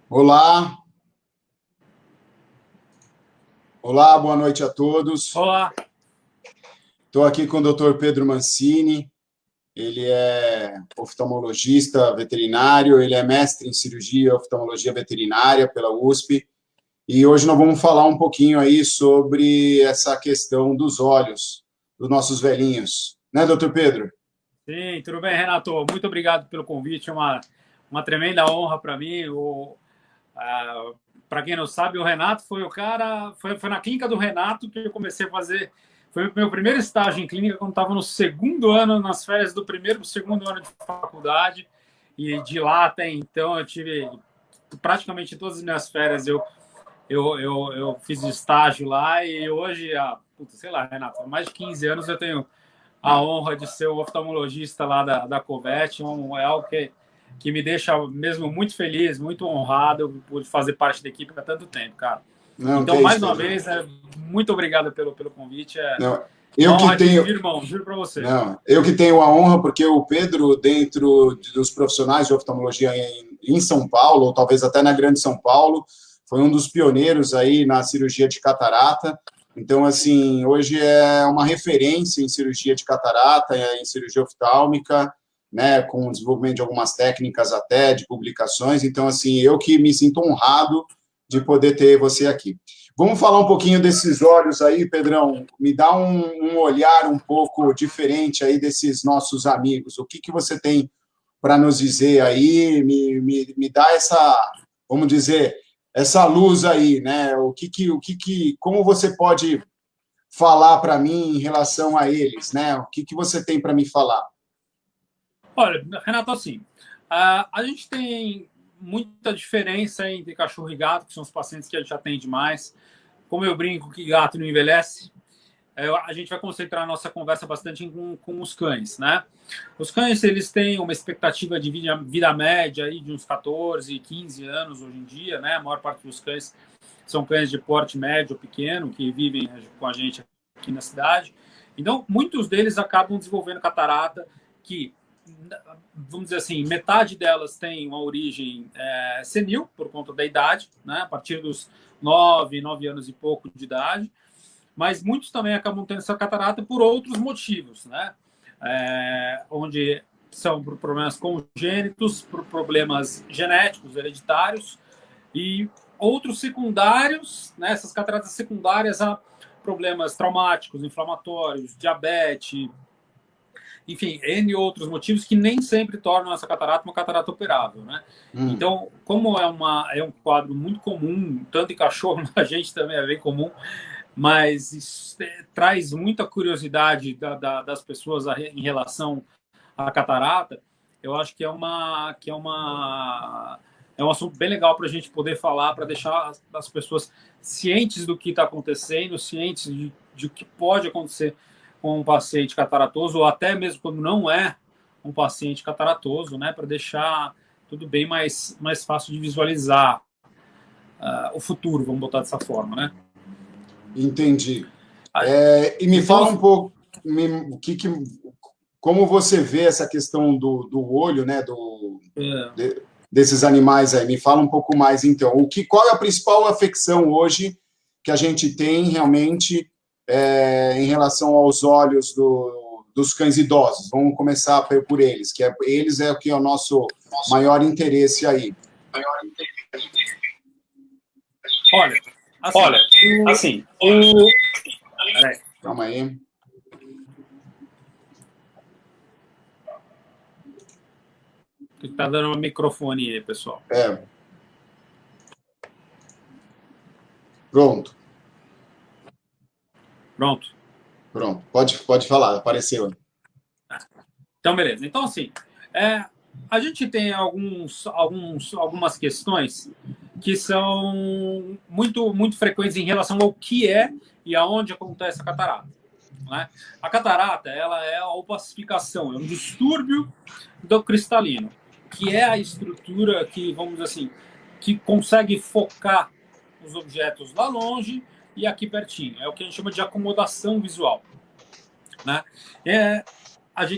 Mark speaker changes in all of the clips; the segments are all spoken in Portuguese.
Speaker 1: Olá, olá, boa noite a todos.
Speaker 2: Olá,
Speaker 1: Estou aqui com o Dr. Pedro Mancini. Ele é oftalmologista veterinário, ele é mestre em cirurgia e oftalmologia veterinária pela USP. E hoje nós vamos falar um pouquinho aí sobre essa questão dos olhos dos nossos velhinhos. Né, Dr. Pedro?
Speaker 2: sim, tudo bem, Renato? Muito obrigado pelo convite, é uma tremenda honra para mim. Para quem não sabe, o Renato foi o cara, foi na clínica do Renato que eu comecei a fazer, foi o meu primeiro estágio em clínica quando estava no segundo ano, nas férias do primeiro para o segundo ano de faculdade, e de lá até então eu tive praticamente todas as minhas férias, eu fiz estágio lá e hoje, sei lá, Renato, há mais de 15 anos eu tenho a honra de ser o oftalmologista lá da Covet. É algo que me deixa mesmo muito feliz, muito honrado por fazer parte da equipe há tanto tempo, cara.
Speaker 1: Não, que
Speaker 2: Então,
Speaker 1: é isso,
Speaker 2: mais uma
Speaker 1: Pedro.
Speaker 2: vez, muito obrigado pelo convite. É
Speaker 1: Não,
Speaker 2: uma
Speaker 1: eu que
Speaker 2: honra
Speaker 1: tenho,
Speaker 2: dividir, irmão, juro para você.
Speaker 1: Não, eu que tenho a honra, porque o Pedro, dentro dos profissionais de oftalmologia em São Paulo, ou talvez até na Grande São Paulo, foi um dos pioneiros aí na cirurgia de catarata. Então, assim, hoje é uma referência em cirurgia de catarata, em cirurgia oftálmica, né, com o desenvolvimento de algumas técnicas até, de publicações. Então, assim, eu que me sinto honrado de poder ter você aqui. Vamos falar um pouquinho desses olhos aí, Pedrão. Me dá um olhar um pouco diferente aí desses nossos amigos. O que, que você tem para nos dizer aí? Me dá essa, vamos dizer, essa luz aí, né? Como você pode falar para mim em relação a eles, né? O que, que você tem para me falar?
Speaker 2: Olha, Renato, assim, a gente tem muita diferença entre cachorro e gato, que são os pacientes que a gente atende mais. Como eu brinco que gato não envelhece, a gente vai concentrar a nossa conversa bastante com os cães, né? Os cães, eles têm uma expectativa de vida média aí de uns 14, 15 anos hoje em dia, né? A maior parte dos cães são cães de porte médio ou pequeno, que vivem com a gente aqui na cidade. Então, muitos deles acabam desenvolvendo catarata, que, vamos dizer assim, metade delas tem uma origem senil, por conta da idade, né? A partir dos 9 anos e pouco de idade, mas muitos também acabam tendo essa catarata por outros motivos, né? Onde são por problemas congênitos, por problemas genéticos, hereditários, e outros secundários, né? Essas cataratas secundárias a problemas traumáticos, inflamatórios, diabetes, enfim, N outros motivos que nem sempre tornam essa catarata uma catarata operável, né? Então, como é um quadro muito comum, tanto em cachorro, a gente também é bem comum, mas isso traz muita curiosidade das pessoas em relação à catarata. Eu acho que é um assunto bem legal para a gente poder falar, para deixar as pessoas cientes do que está acontecendo, cientes de o que pode acontecer com um paciente cataratoso, ou até mesmo quando não é um paciente cataratoso, né, para deixar tudo bem mais fácil de visualizar o futuro, vamos botar dessa forma, né?
Speaker 1: Entendi.
Speaker 2: Ah,
Speaker 1: E me
Speaker 2: então,
Speaker 1: fala um pouco, como você vê essa questão do olho, né? Desses animais aí. Me fala um pouco mais, então. Qual é a principal afecção hoje que a gente tem realmente em relação aos olhos dos cães idosos? Vamos começar por eles, eles é o que é o nosso maior interesse aí.
Speaker 2: olha, assim,
Speaker 3: Olha, assim, o.
Speaker 2: peraí,
Speaker 1: Calma aí.
Speaker 2: que tá dando um microfone aí, pessoal.
Speaker 1: Pronto,
Speaker 2: Pronto.
Speaker 1: pronto. Pode falar, apareceu.
Speaker 2: Então, beleza. Então, assim, a gente tem algumas questões que são muito frequentes em relação ao que é e aonde acontece a catarata, né? A catarata, ela é a opacificação, é um distúrbio do cristalino, que é a estrutura que, vamos dizer assim, que consegue focar os objetos lá longe e aqui pertinho. É o que a gente chama de acomodação visual, né?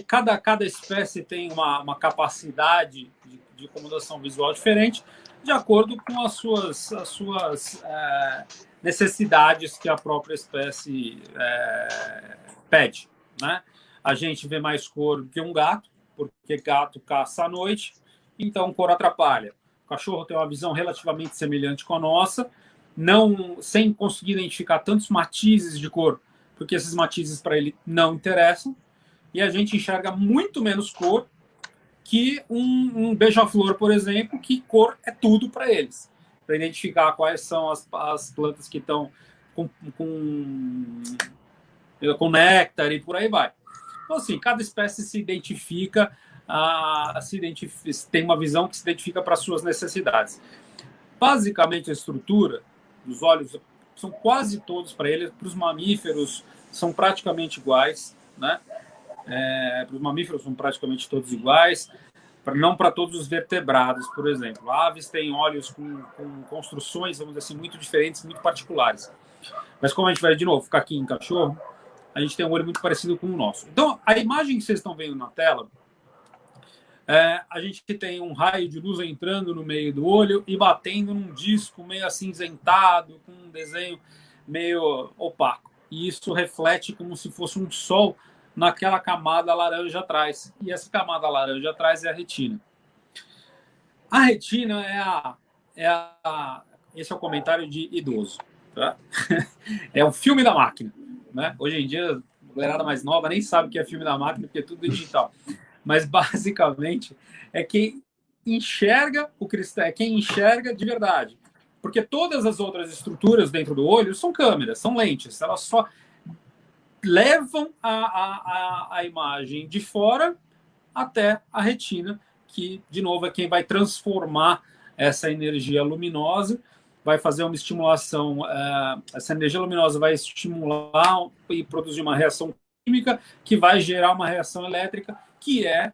Speaker 2: Cada espécie tem uma capacidade de acomodação visual diferente, de acordo com as suas necessidades que a própria espécie pede, né? A gente vê mais cor que um gato, porque gato caça à noite, então cor atrapalha. O cachorro tem uma visão relativamente semelhante com a nossa, não sem conseguir identificar tantos matizes de cor, porque esses matizes para ele não interessam, e a gente enxerga muito menos cor que um beija-flor, por exemplo, que cor é tudo para eles, para identificar quais são as plantas que estão com néctar e por aí vai. Então, assim, cada espécie se identifica, tem uma visão que se identifica para as suas necessidades. Basicamente, a estrutura dos olhos são quase todos para eles, para os mamíferos são praticamente iguais, né? Para os mamíferos são praticamente todos iguais, não para todos os vertebrados, por exemplo. Aves têm olhos com construções, vamos dizer assim, muito diferentes, muito particulares. Mas como a gente vai, de novo, ficar aqui em cachorro, a gente tem um olho muito parecido com o nosso. Então, a imagem que vocês estão vendo na tela, a gente tem um raio de luz entrando no meio do olho e batendo num disco meio acinzentado, com um desenho meio opaco. E isso reflete como se fosse um sol naquela camada laranja atrás. E essa camada laranja atrás é a retina. A retina esse é o comentário de idoso. Tá? É um filme da máquina. Né? Hoje em dia, a galera mais nova nem sabe o que é filme da máquina, porque é tudo digital. Mas, basicamente, é quem enxerga o cristal, é quem enxerga de verdade. Porque todas as outras estruturas dentro do olho são câmeras, são lentes. Elas só levam a imagem de fora até a retina, que, de novo, é quem vai transformar essa energia luminosa, vai fazer uma estimulação, essa energia luminosa vai estimular e produzir uma reação química que vai gerar uma reação elétrica, que é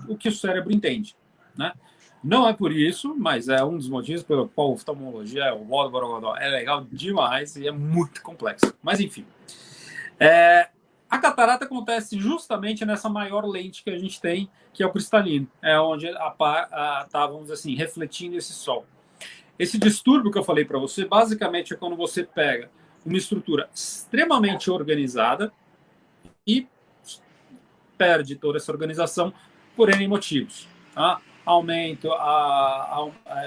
Speaker 2: o que o cérebro entende, né? Não é por isso, mas é um dos motivos pelo qual a oftalmologia, o modo Borogodó, é legal demais e é muito complexo. Mas, enfim. A catarata acontece justamente nessa maior lente que a gente tem, que é o cristalino. É onde está, vamos dizer assim, refletindo esse sol. Esse distúrbio que eu falei para você, basicamente, é quando você pega uma estrutura extremamente organizada e perde toda essa organização por N motivos. Tá? Aumento,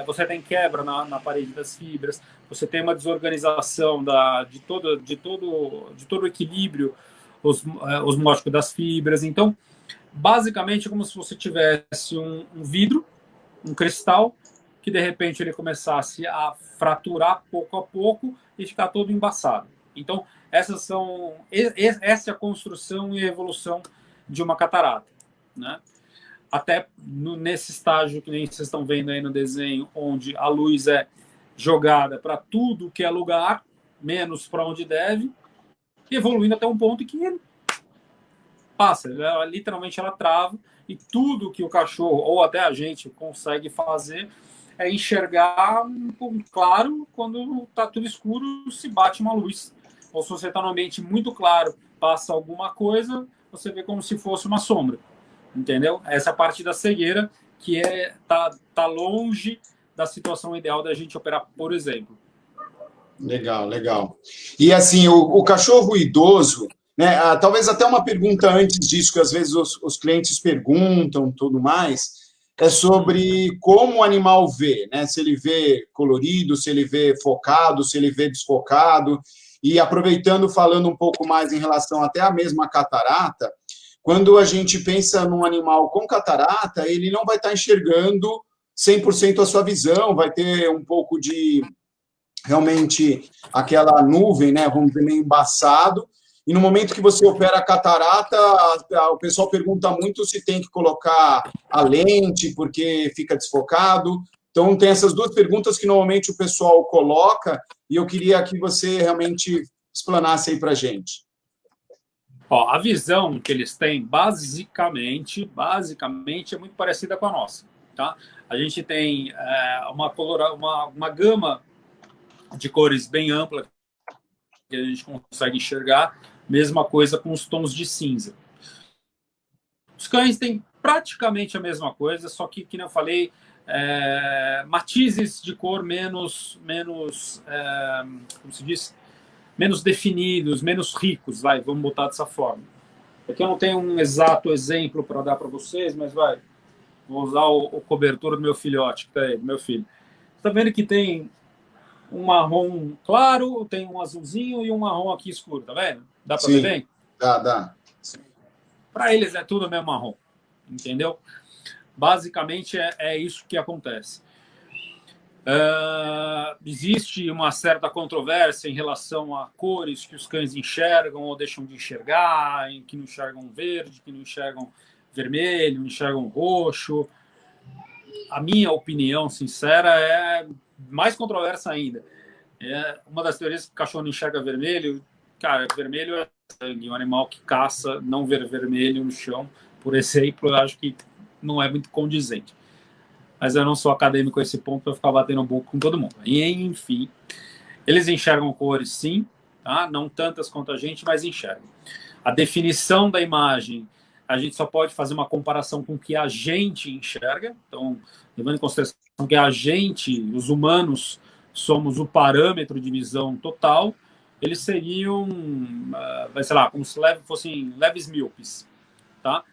Speaker 2: você tem quebra na parede das fibras, você tem uma desorganização de todo o equilíbrio osmótico das fibras. Então, basicamente, é como se você tivesse um vidro, um cristal, que de repente ele começasse a fraturar pouco a pouco e ficar todo embaçado. Então, essa é a construção e a evolução de uma catarata, né? Até nesse estágio que nem vocês estão vendo aí no desenho, onde a luz é jogada para tudo que é lugar, menos para onde deve, evoluindo até um ponto que passa, literalmente ela trava, e tudo que o cachorro, ou até a gente, consegue fazer é enxergar um claro quando está tudo escuro, se bate uma luz. Ou se você está num ambiente muito claro, passa alguma coisa, você vê como se fosse uma sombra. Entendeu? Essa parte da cegueira que tá longe da situação ideal da gente operar, por exemplo.
Speaker 1: Legal, legal. E assim, o cachorro idoso, né? Talvez até uma pergunta antes disso, que às vezes os clientes perguntam, tudo mais, é sobre como o animal vê, né? Se ele vê colorido, se ele vê focado, se ele vê desfocado. E aproveitando, falando um pouco mais em relação até à mesma catarata, quando a gente pensa num animal com catarata, ele não vai estar enxergando 100% a sua visão, vai ter um pouco de, realmente, aquela nuvem, né? Vamos dizer, meio embaçado. E no momento que você opera a catarata, o pessoal pergunta muito se tem que colocar a lente, porque fica desfocado. Então, tem essas duas perguntas que normalmente o pessoal coloca, e eu queria que você realmente explanasse aí para a gente.
Speaker 2: A visão que eles têm, basicamente, é muito parecida com a nossa. Tá? A gente tem uma gama de cores bem ampla que a gente consegue enxergar, mesma coisa com os tons de cinza. Os cães têm praticamente a mesma coisa, só que eu falei, matizes de cor como se diz, menos definidos, menos ricos, vamos botar dessa forma. Aqui eu não tenho um exato exemplo para dar para vocês, mas vou usar o cobertor do meu filhote, do meu filho. Está vendo que tem um marrom claro, tem um azulzinho e um marrom aqui escuro, tá vendo? Dá para ver bem?
Speaker 1: Dá.
Speaker 2: Para eles é tudo mesmo marrom, entendeu? Basicamente é isso que acontece. Existe uma certa controvérsia em relação a cores que os cães enxergam ou deixam de enxergar, que não enxergam verde, que não enxergam vermelho, não enxergam roxo. A minha opinião sincera é mais controversa ainda. Uma das teorias que o cachorro não enxerga vermelho, cara, vermelho é sangue, um animal que caça, não ver vermelho no chão, por exemplo, eu acho que não é muito condizente. Mas eu não sou acadêmico a esse ponto para ficar batendo boca com todo mundo. E, enfim, eles enxergam cores, sim, tá? Não tantas quanto a gente, mas enxergam. A definição da imagem, a gente só pode fazer uma comparação com o que a gente enxerga. Então, levando em consideração que a gente, os humanos, somos o parâmetro de visão total, eles seriam, sei lá, como se fossem leves míopes, tá?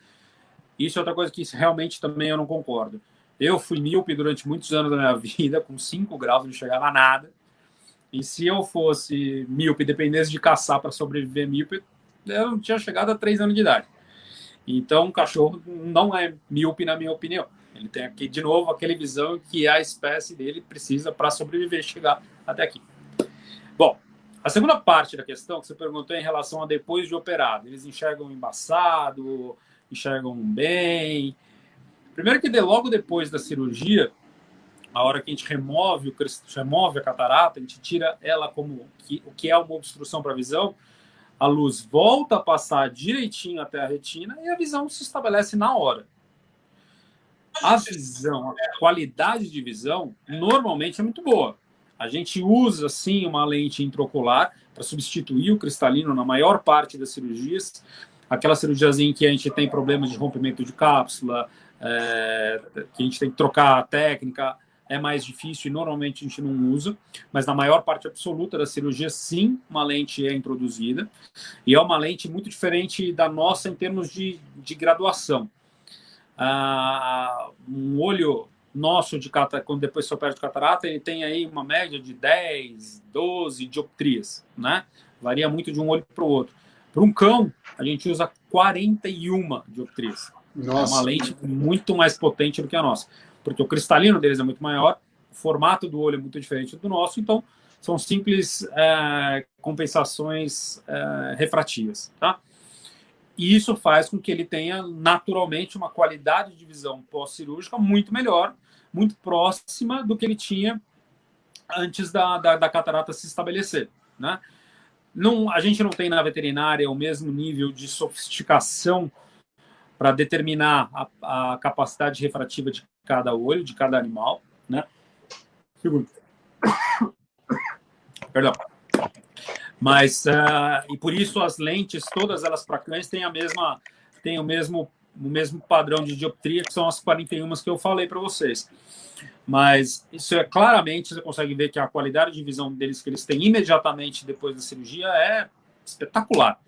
Speaker 2: Isso é outra coisa que realmente também eu não concordo. Eu fui míope durante muitos anos da minha vida, com 5 graus, não enxergava nada. E se eu fosse míope, dependesse de caçar para sobreviver míope, eu não tinha chegado a 3 anos de idade. Então, o cachorro não é míope, na minha opinião. Ele tem aqui, de novo, aquela visão que a espécie dele precisa para sobreviver, chegar até aqui. Bom, a segunda parte da questão que você perguntou é em relação a depois de operado. Eles enxergam embaçado, enxergam bem. Primeiro que logo depois da cirurgia, a hora que a gente remove a catarata, a gente tira ela como o que é uma obstrução para a visão, a luz volta a passar direitinho até a retina e a visão se estabelece na hora. A visão, a qualidade de visão, normalmente é muito boa. A gente usa, sim, uma lente intraocular para substituir o cristalino na maior parte das cirurgias. Aquela cirurgiazinha em que a gente tem problemas de rompimento de cápsula, que a gente tem que trocar a técnica, é mais difícil e normalmente a gente não usa, mas na maior parte absoluta da cirurgia, sim, uma lente é introduzida, e é uma lente muito diferente da nossa em termos de graduação. Um olho nosso, quando depois se opera de catarata, ele tem aí uma média de 10, 12 dioptrias, né? Varia muito de um olho para o outro. Para um cão, a gente usa 41 dioptrias.
Speaker 1: Nossa.
Speaker 2: É uma lente muito mais potente do que a nossa, porque o cristalino deles é muito maior, o formato do olho é muito diferente do nosso, então são simples compensações refrativas, tá? E isso faz com que ele tenha naturalmente uma qualidade de visão pós-cirúrgica muito melhor, muito próxima do que ele tinha antes da catarata se estabelecer, né? A gente não tem na veterinária o mesmo nível de sofisticação para determinar a capacidade refrativa de cada olho, de cada animal, né? Segundo. Perdão. Mas, e por isso as lentes, todas elas para cães, têm o mesmo padrão de dioptria, que são as 41 que eu falei para vocês. Mas isso claramente, você consegue ver que a qualidade de visão deles que eles têm imediatamente depois da cirurgia é espetacular.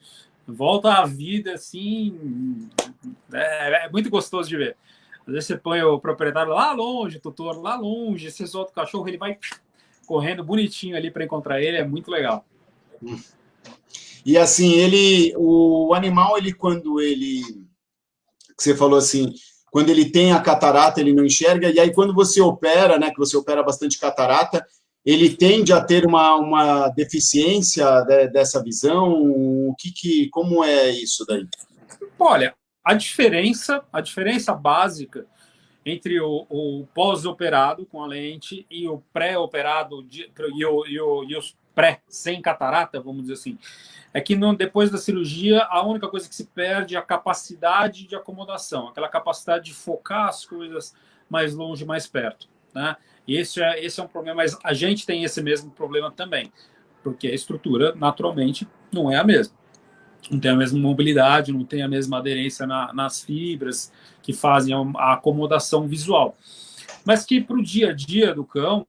Speaker 2: Volta à vida, assim, é muito gostoso de ver. Às vezes você põe o proprietário lá longe, o tutor lá longe, você solta o cachorro, ele vai correndo bonitinho ali para encontrar ele, é muito legal.
Speaker 1: E assim, o animal, quando ele, que você falou assim, quando ele tem a catarata, ele não enxerga, e aí quando você opera, né, que você opera bastante catarata, ele tende a ter uma deficiência dessa visão? Como é isso daí?
Speaker 2: Olha, a diferença básica entre o pós-operado com a lente e o pré-operado e os pré sem catarata, vamos dizer assim, é que depois da cirurgia a única coisa que se perde é a capacidade de acomodação, aquela capacidade de focar as coisas mais longe, mais perto, né? E esse é um problema, mas a gente tem esse mesmo problema também, porque a estrutura naturalmente não é a mesma. não tem a mesma mobilidade, não tem a mesma aderência nas fibras que fazem a acomodação visual. Mas que para o dia a dia do cão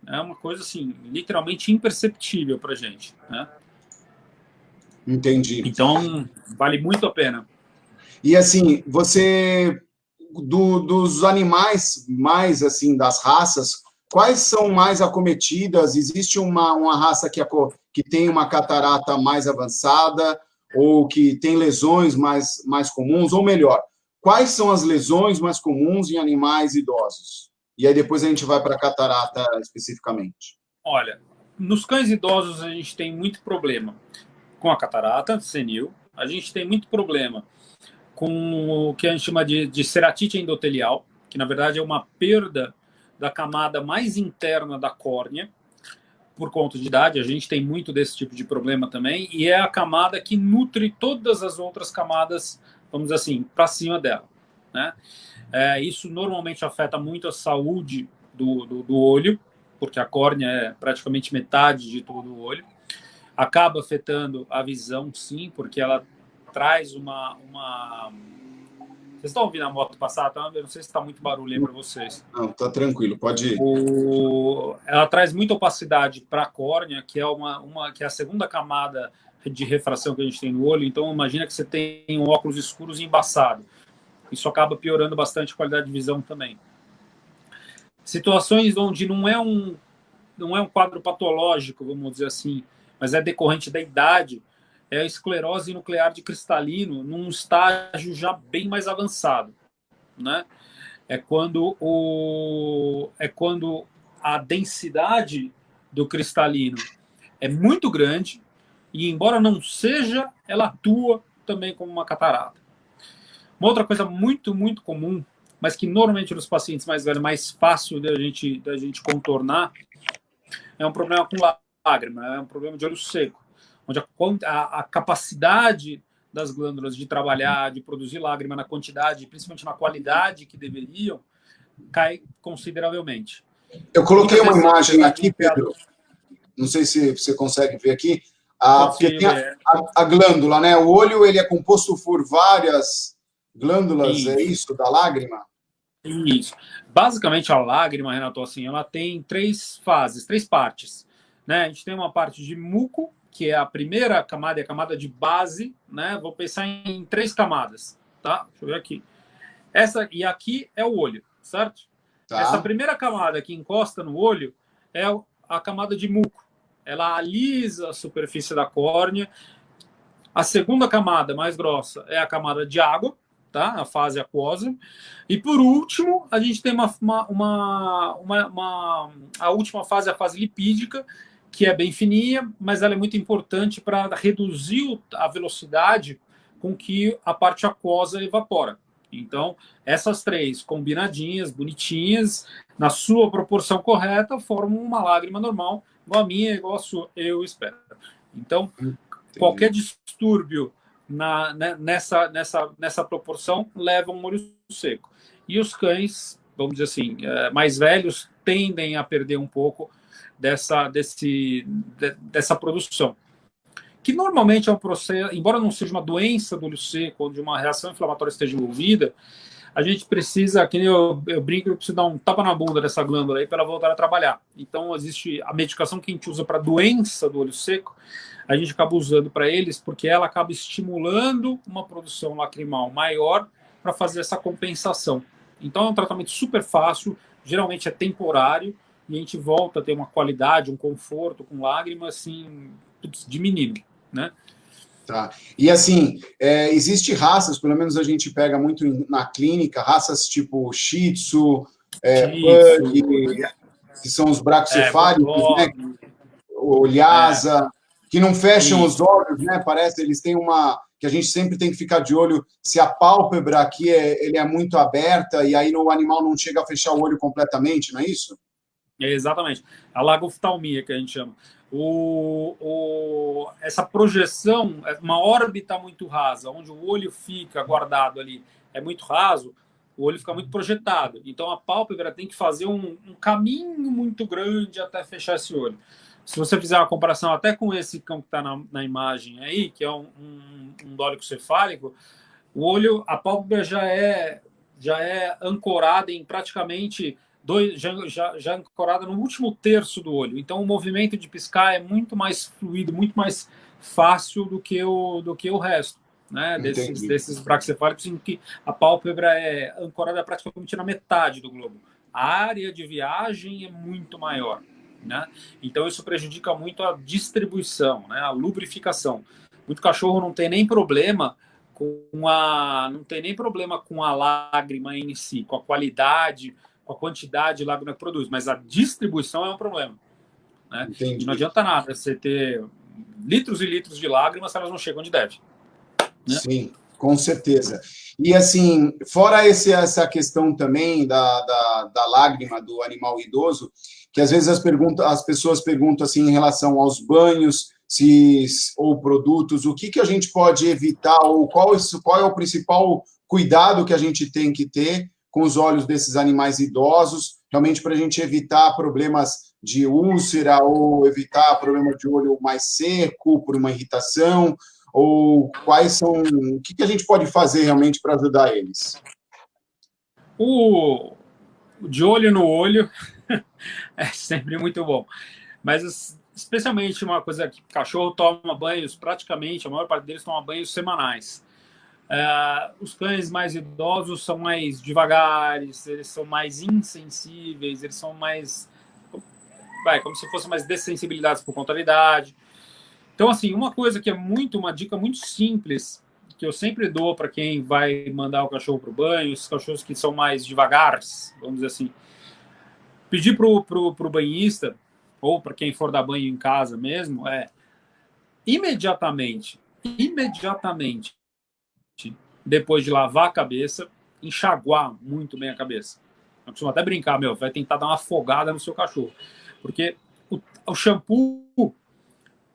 Speaker 2: é uma coisa assim, literalmente imperceptível para a gente, né?
Speaker 1: Entendi.
Speaker 2: Então, vale muito a pena.
Speaker 1: E assim, você dos animais mais assim das raças, quais são mais acometidas? Existe uma raça que tem uma catarata mais avançada ou que tem lesões mais comuns? Ou melhor, quais são as lesões mais comuns em animais idosos? E aí depois a gente vai para a catarata especificamente.
Speaker 2: Olha, nos cães idosos a gente tem muito problema com a catarata senil, a gente tem muito problema com o que a gente chama de ceratite endotelial, que na verdade é uma perda da camada mais interna da córnea, por conta de idade. A gente tem muito desse tipo de problema também, e é a camada que nutre todas as outras camadas, vamos dizer assim, para cima dela, né? Isso normalmente afeta muito a saúde do olho, porque a córnea é praticamente metade de todo o olho. Acaba afetando a visão, sim, porque ela traz uma... Vocês estão ouvindo a moto passar? Tá? Eu não sei se está muito barulho aí para vocês.
Speaker 1: Não, tá tranquilo, pode ir.
Speaker 2: Ela traz muita opacidade para a córnea, que é que é a segunda camada de refração que a gente tem no olho. Então, imagina que você tem um óculos escuros e embaçado. Isso acaba piorando bastante a qualidade de visão também. Situações onde não é um quadro patológico, vamos dizer assim, mas é decorrente da idade, é a esclerose nuclear de cristalino num estágio já bem mais avançado, né? É quando a densidade do cristalino é muito grande e, embora não seja, ela atua também como uma catarata. Uma outra coisa muito, muito comum, mas que normalmente nos pacientes mais velhos é mais fácil da gente contornar, é um problema com lágrima, é um problema de olho seco, onde a capacidade das glândulas de trabalhar, de produzir lágrima na quantidade, principalmente na qualidade que deveriam, cai consideravelmente.
Speaker 1: Eu coloquei uma imagem aqui, Pedro, não sei se você consegue ver aqui, porque tem a glândula, né? O olho ele é composto por várias glândulas, isso. É isso, da lágrima?
Speaker 2: Isso. Basicamente, a lágrima, Renato, assim, ela tem três fases, três partes, né? A gente tem uma parte de muco, que é a primeira camada, é a camada de base, né? Vou pensar em três camadas, tá? Deixa eu ver aqui. E aqui é o olho, certo? Tá. Essa primeira camada que encosta no olho é a camada de muco. Ela alisa a superfície da córnea. A segunda camada, mais grossa, é a camada de água, tá? A fase aquosa. E por último, a gente tem a última fase, a fase lipídica, que é bem fininha, mas ela é muito importante para reduzir a velocidade com que a parte aquosa evapora. Então, essas três combinadinhas, bonitinhas, na sua proporção correta, formam uma lágrima normal, igual a minha, igual a sua, eu espero. Então, qualquer distúrbio nessa proporção leva a um olho seco. E os cães, vamos dizer assim, mais velhos, tendem a perder um pouco dessa produção. Que normalmente é um processo, embora não seja uma doença do olho seco, onde uma reação inflamatória esteja envolvida, a gente precisa, que nem eu brinco, eu preciso dar um tapa na bunda dessa glândula aí para ela voltar a trabalhar. Então, existe a medicação que a gente usa para doença do olho seco, a gente acaba usando para eles, porque ela acaba estimulando uma produção lacrimal maior para fazer essa compensação. Então, é um tratamento super fácil, geralmente é temporário, e a gente volta a ter uma qualidade, um conforto com lágrima, assim, de menino, né?
Speaker 1: Tá. E assim, existe raças, pelo menos a gente pega muito na clínica, raças tipo Shih Tzu, Pug, que são os bracocefálicos, né? O Lhasa, que não fecham os olhos, né? Parece, eles têm que a gente sempre tem que ficar de olho se a pálpebra aqui ele é muito aberta e aí o animal não chega a fechar o olho completamente, não é isso?
Speaker 2: Exatamente. A lagoftalmia, que a gente chama. Essa projeção, uma órbita muito rasa, onde o olho fica guardado ali, é muito raso, o olho fica muito projetado. Então, a pálpebra tem que fazer um caminho muito grande até fechar esse olho. se você fizer uma comparação até com esse cão que está na imagem aí, que é um dólico-cefálico, o olho, a pálpebra já é ancorada em praticamente já ancorada no último terço do olho. Então, o movimento de piscar é muito mais fluido, muito mais fácil do que o resto, né? Desses braquicefálicos, em que a pálpebra é ancorada praticamente na metade do globo. A área de viagem é muito maior, né? Então, isso prejudica muito a distribuição, né? A lubrificação. Muito cachorro não tem nem problema com a lágrima em si, com a qualidade, com a quantidade de lágrima que produz, mas a distribuição é um problema, né? E não adianta nada você ter litros e litros de lágrimas se elas não chegam onde deve, né?
Speaker 1: Sim, com certeza. E assim, fora essa questão também da lágrima do animal idoso, que às vezes as pessoas perguntam assim em relação aos banhos, ou produtos, o que a gente pode evitar, ou qual é o principal cuidado que a gente tem que ter com os olhos desses animais idosos, realmente para a gente evitar problemas de úlcera, ou evitar problema de olho mais seco, por uma irritação, ou o que a gente pode fazer realmente para ajudar eles?
Speaker 2: O de olho no olho é sempre muito bom, mas especialmente uma coisa que cachorro toma banhos, praticamente a maior parte deles toma banhos semanais. Os cães mais idosos são mais devagares, eles são mais insensíveis, eles são mais como se fossem mais dessensibilizados por conta da idade. Então, assim, uma dica muito simples que eu sempre dou para quem vai mandar o cachorro para o banho, esses cachorros que são mais devagares, vamos dizer assim, pedir pro banhista, ou para quem for dar banho em casa mesmo, imediatamente, depois de lavar a cabeça, enxaguar muito bem a cabeça. Eu costumo até brincar, vai tentar dar uma afogada no seu cachorro, porque o shampoo,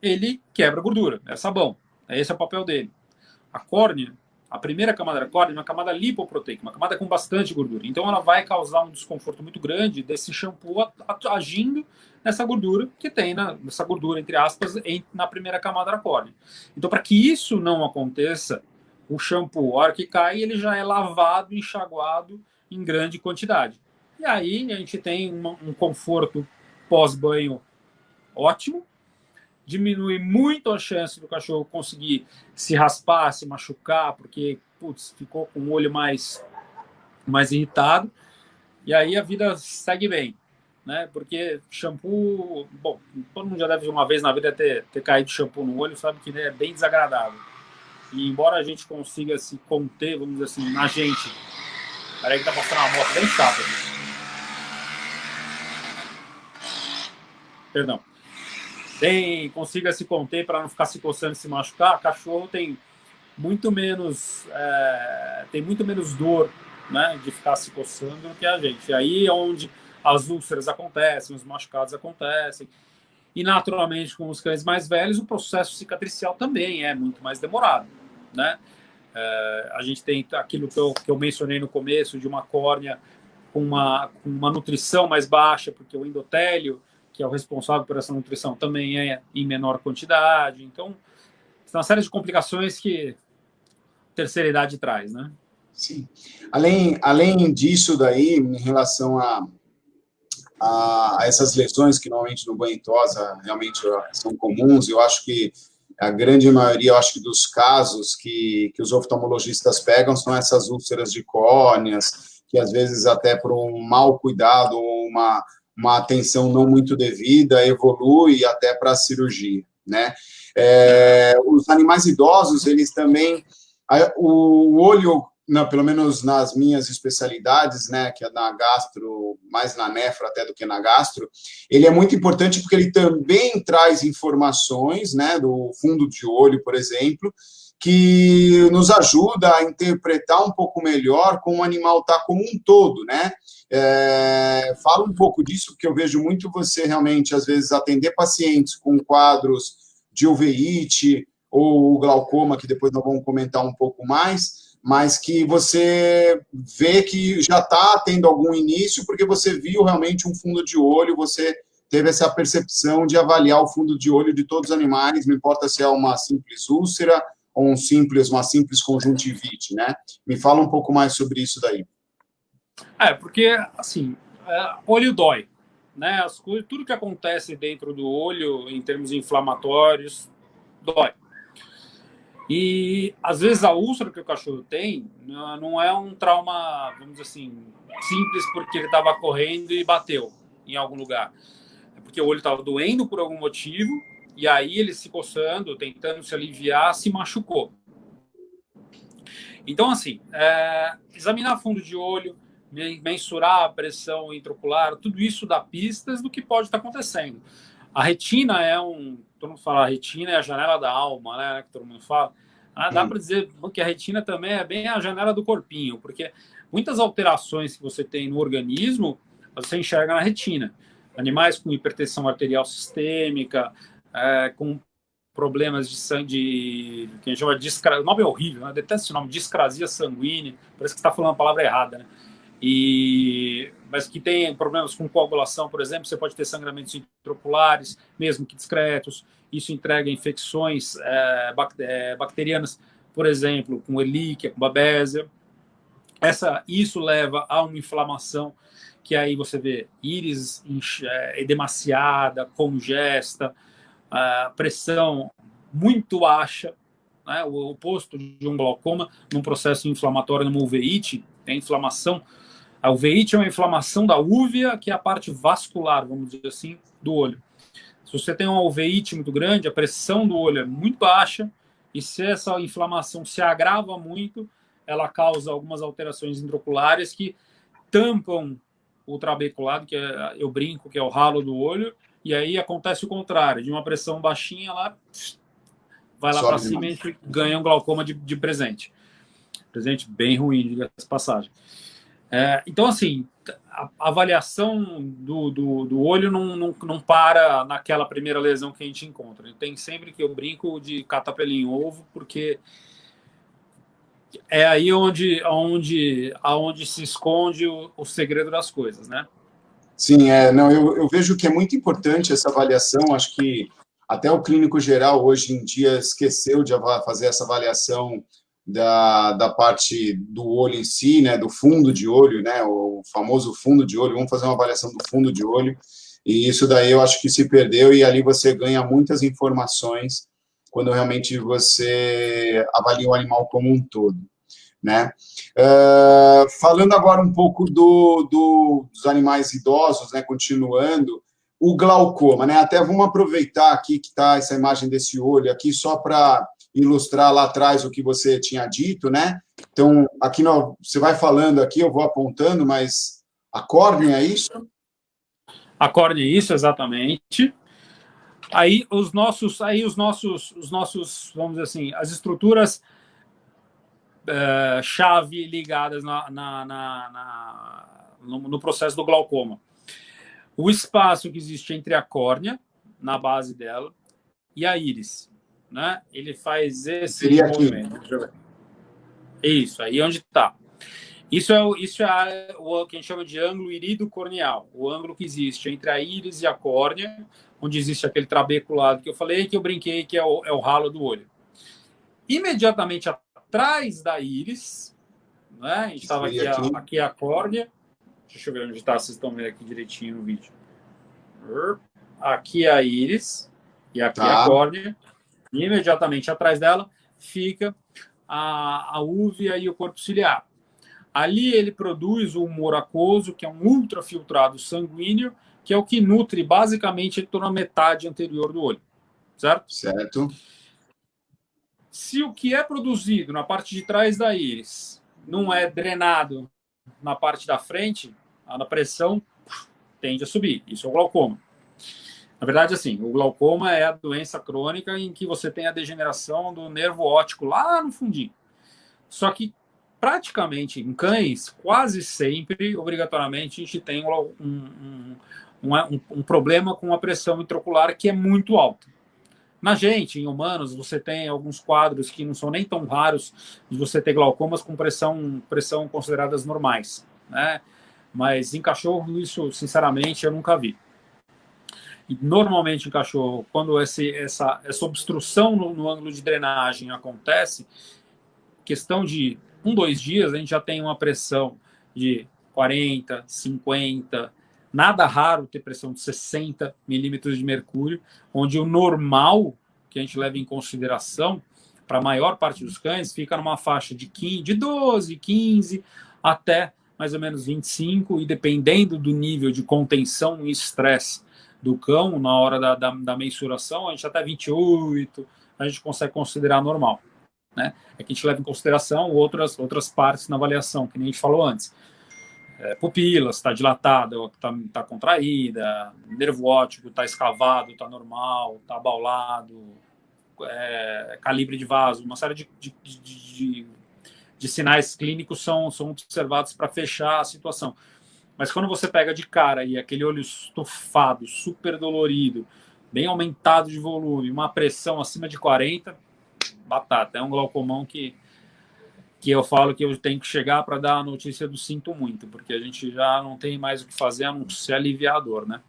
Speaker 2: ele quebra gordura, é sabão, esse é o papel dele. A córnea, a primeira camada da córnea é uma camada lipoproteica, uma camada com bastante gordura. Então, ela vai causar um desconforto muito grande desse shampoo agindo nessa gordura que tem, nessa gordura, entre aspas, na primeira camada da córnea. Então, para que isso não aconteça, o shampoo, a hora que cai, ele já é lavado, enxaguado em grande quantidade. E aí, a gente tem um conforto pós-banho ótimo, diminui muito a chance do cachorro conseguir se raspar, se machucar, porque, ficou com o olho mais irritado, e aí a vida segue bem, né? Porque shampoo, todo mundo já deve uma vez na vida ter caído shampoo no olho, sabe que é bem desagradável. E embora a gente consiga se conter, vamos dizer assim, na gente... Peraí que tá mostrando uma moto bem chata. Perdão. Consiga se conter para não ficar se coçando e se machucar, cachorro tem muito menos dor, né, de ficar se coçando do que a gente. E aí é onde as úlceras acontecem, os machucados acontecem. E naturalmente, com os cães mais velhos, o processo cicatricial também é muito mais demorado, né? A gente tem aquilo que eu mencionei no começo, de uma córnea com uma nutrição mais baixa, porque o endotélio, que é o responsável por essa nutrição, também é em menor quantidade. Então, tem uma série de complicações que a terceira idade traz, né?
Speaker 1: Sim. Além disso daí, em relação a essas lesões que normalmente no banho e tosa realmente são comuns, eu acho que a grande maioria, dos casos que os oftalmologistas pegam são essas úlceras de córneas, que às vezes até por um mau cuidado ou uma atenção não muito devida, evolui até para a cirurgia, né? Os animais idosos, eles também... O olho, pelo menos nas minhas especialidades, né, que é na gastro, mais na nefro até do que na gastro, ele é muito importante porque ele também traz informações, né, do fundo de olho, por exemplo, que nos ajuda a interpretar um pouco melhor como o animal está como um todo, né? Fala um pouco disso, porque eu vejo muito você realmente, às vezes, atender pacientes com quadros de uveíte ou glaucoma, que depois nós vamos comentar um pouco mais, mas que você vê que já está tendo algum início, porque você viu realmente um fundo de olho, você teve essa percepção de avaliar o fundo de olho de todos os animais, não importa se é uma simples úlcera ou uma simples conjuntivite, né? Me fala um pouco mais sobre isso daí.
Speaker 2: Porque, assim, olho dói, né? Tudo que acontece dentro do olho, em termos inflamatórios, dói. E, às vezes, a úlcera que o cachorro tem não é um trauma, vamos dizer assim, simples porque ele estava correndo e bateu em algum lugar. É porque o olho estava doendo por algum motivo e aí ele se coçando, tentando se aliviar, se machucou. Então, assim, examinar fundo de olho, mensurar a pressão intraocular, tudo isso dá pistas do que pode estar acontecendo. A retina todo mundo fala, a retina é a janela da alma, né, que todo mundo fala. Dá para dizer que a retina também é bem a janela do corpinho, porque muitas alterações que você tem no organismo, você enxerga na retina. Animais com hipertensão arterial sistêmica, com problemas de sangue, que a gente chama de discrasia, o nome é horrível, né? Detesto esse nome, discrasia sanguínea, parece que você está falando a palavra errada, né? Mas que tem problemas com coagulação, por exemplo, você pode ter sangramentos intraoculares, mesmo que discretos, isso entrega infecções bacterianas, por exemplo, com Ehrlichia, com Babesia. Isso leva a uma inflamação, que aí você vê íris edemaciada, congesta, pressão muito baixa, né? O oposto de um glaucoma, num processo inflamatório, numa uveíte, tem inflamação. A uveíte é uma inflamação da úvea, que é a parte vascular, vamos dizer assim, do olho. Se você tem uma uveíte muito grande, a pressão do olho é muito baixa, e se essa inflamação se agrava muito, ela causa algumas alterações intraoculares que tampam o trabeculado, que eu brinco, que é o ralo do olho, e aí acontece o contrário, de uma pressão baixinha, vai lá para cima e ganha um glaucoma de presente. Presente bem ruim, diga-se de passagem. Então, assim, a avaliação do olho não para naquela primeira lesão que a gente encontra. Tem sempre que eu brinco de catar pelinho em ovo, porque é aí onde se esconde o segredo das coisas, né?
Speaker 1: Sim, não, eu vejo que é muito importante essa avaliação, acho que até o clínico geral hoje em dia esqueceu de fazer essa avaliação da parte do olho em si, né, do fundo de olho, né, o famoso fundo de olho, vamos fazer uma avaliação do fundo de olho, e isso daí eu acho que se perdeu, e ali você ganha muitas informações quando realmente você avalia o animal como um todo, né. Falando agora um pouco dos animais idosos, né, continuando, o glaucoma, né, até vamos aproveitar aqui que está essa imagem desse olho aqui, só para ilustrar lá atrás o que você tinha dito, né? Então, aqui você vai falando aqui, eu vou apontando, mas a córnea é isso?
Speaker 2: A córnea é isso, exatamente. Aí os nossos, vamos dizer assim, as estruturas chave ligadas no processo do glaucoma. O espaço que existe entre a córnea, na base dela, e a íris. Né? Ele faz esse movimento. Deixa eu ver. Isso, aí onde está. Isso é o que a gente chama de ângulo irido-corneal, o ângulo que existe entre a íris e a córnea, onde existe aquele trabeculado que eu falei, que eu brinquei, que é o ralo do olho. Imediatamente atrás da íris, né? A gente estava aqui a córnea. Deixa eu ver onde está, vocês estão vendo aqui direitinho no vídeo. Aqui é a íris e aqui a córnea. E imediatamente atrás dela fica a úvea e o corpo ciliar. Ali ele produz o humor aquoso, que é um ultrafiltrado sanguíneo, que é o que nutre basicamente toda a metade anterior do olho. Certo?
Speaker 1: Certo.
Speaker 2: Se o que é produzido na parte de trás da íris não é drenado na parte da frente, a pressão tende a subir. Isso é o glaucoma. Na verdade, assim, o glaucoma é a doença crônica em que você tem a degeneração do nervo óptico lá no fundinho. Só que, praticamente, em cães, quase sempre, obrigatoriamente, a gente tem um problema com a pressão intraocular que é muito alta. Na gente, em humanos, você tem alguns quadros que não são nem tão raros de você ter glaucomas com pressão consideradas normais, né? Mas em cachorro, isso, sinceramente, eu nunca vi. E normalmente em cachorro, quando essa obstrução no ângulo de drenagem acontece, questão de 2 dias, a gente já tem uma pressão de 40, 50, nada raro ter pressão de 60 milímetros de mercúrio, onde o normal que a gente leva em consideração para a maior parte dos cães fica numa faixa de 12, 15 até mais ou menos 25, e dependendo do nível de contenção e estresse do cão na hora da mensuração, a gente até 28 a gente consegue considerar normal, né? É que a gente leva em consideração outras partes na avaliação, que nem a gente falou antes. Pupila, está dilatada, está contraída, nervo óptico está escavado, está normal, está abaulado, calibre de vaso, uma série de sinais clínicos são observados para fechar a situação. Mas quando você pega de cara e aquele olho estufado, super dolorido, bem aumentado de volume, uma pressão acima de 40, batata. É um glaucomão que eu falo que eu tenho que chegar para dar a notícia do sinto muito, porque a gente já não tem mais o que fazer a não ser aliviar a dor, né?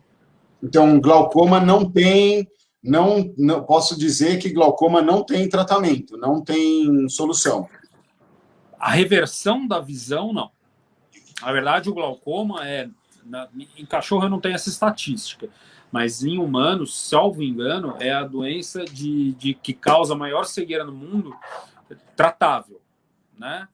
Speaker 1: Então, glaucoma não tem... Não posso dizer que glaucoma não tem tratamento, não tem solução.
Speaker 2: A reversão da visão, não. Na verdade, o glaucoma em cachorro eu não tenho essa estatística, mas em humanos, salvo engano, é a doença que causa a maior cegueira no mundo, tratável, né?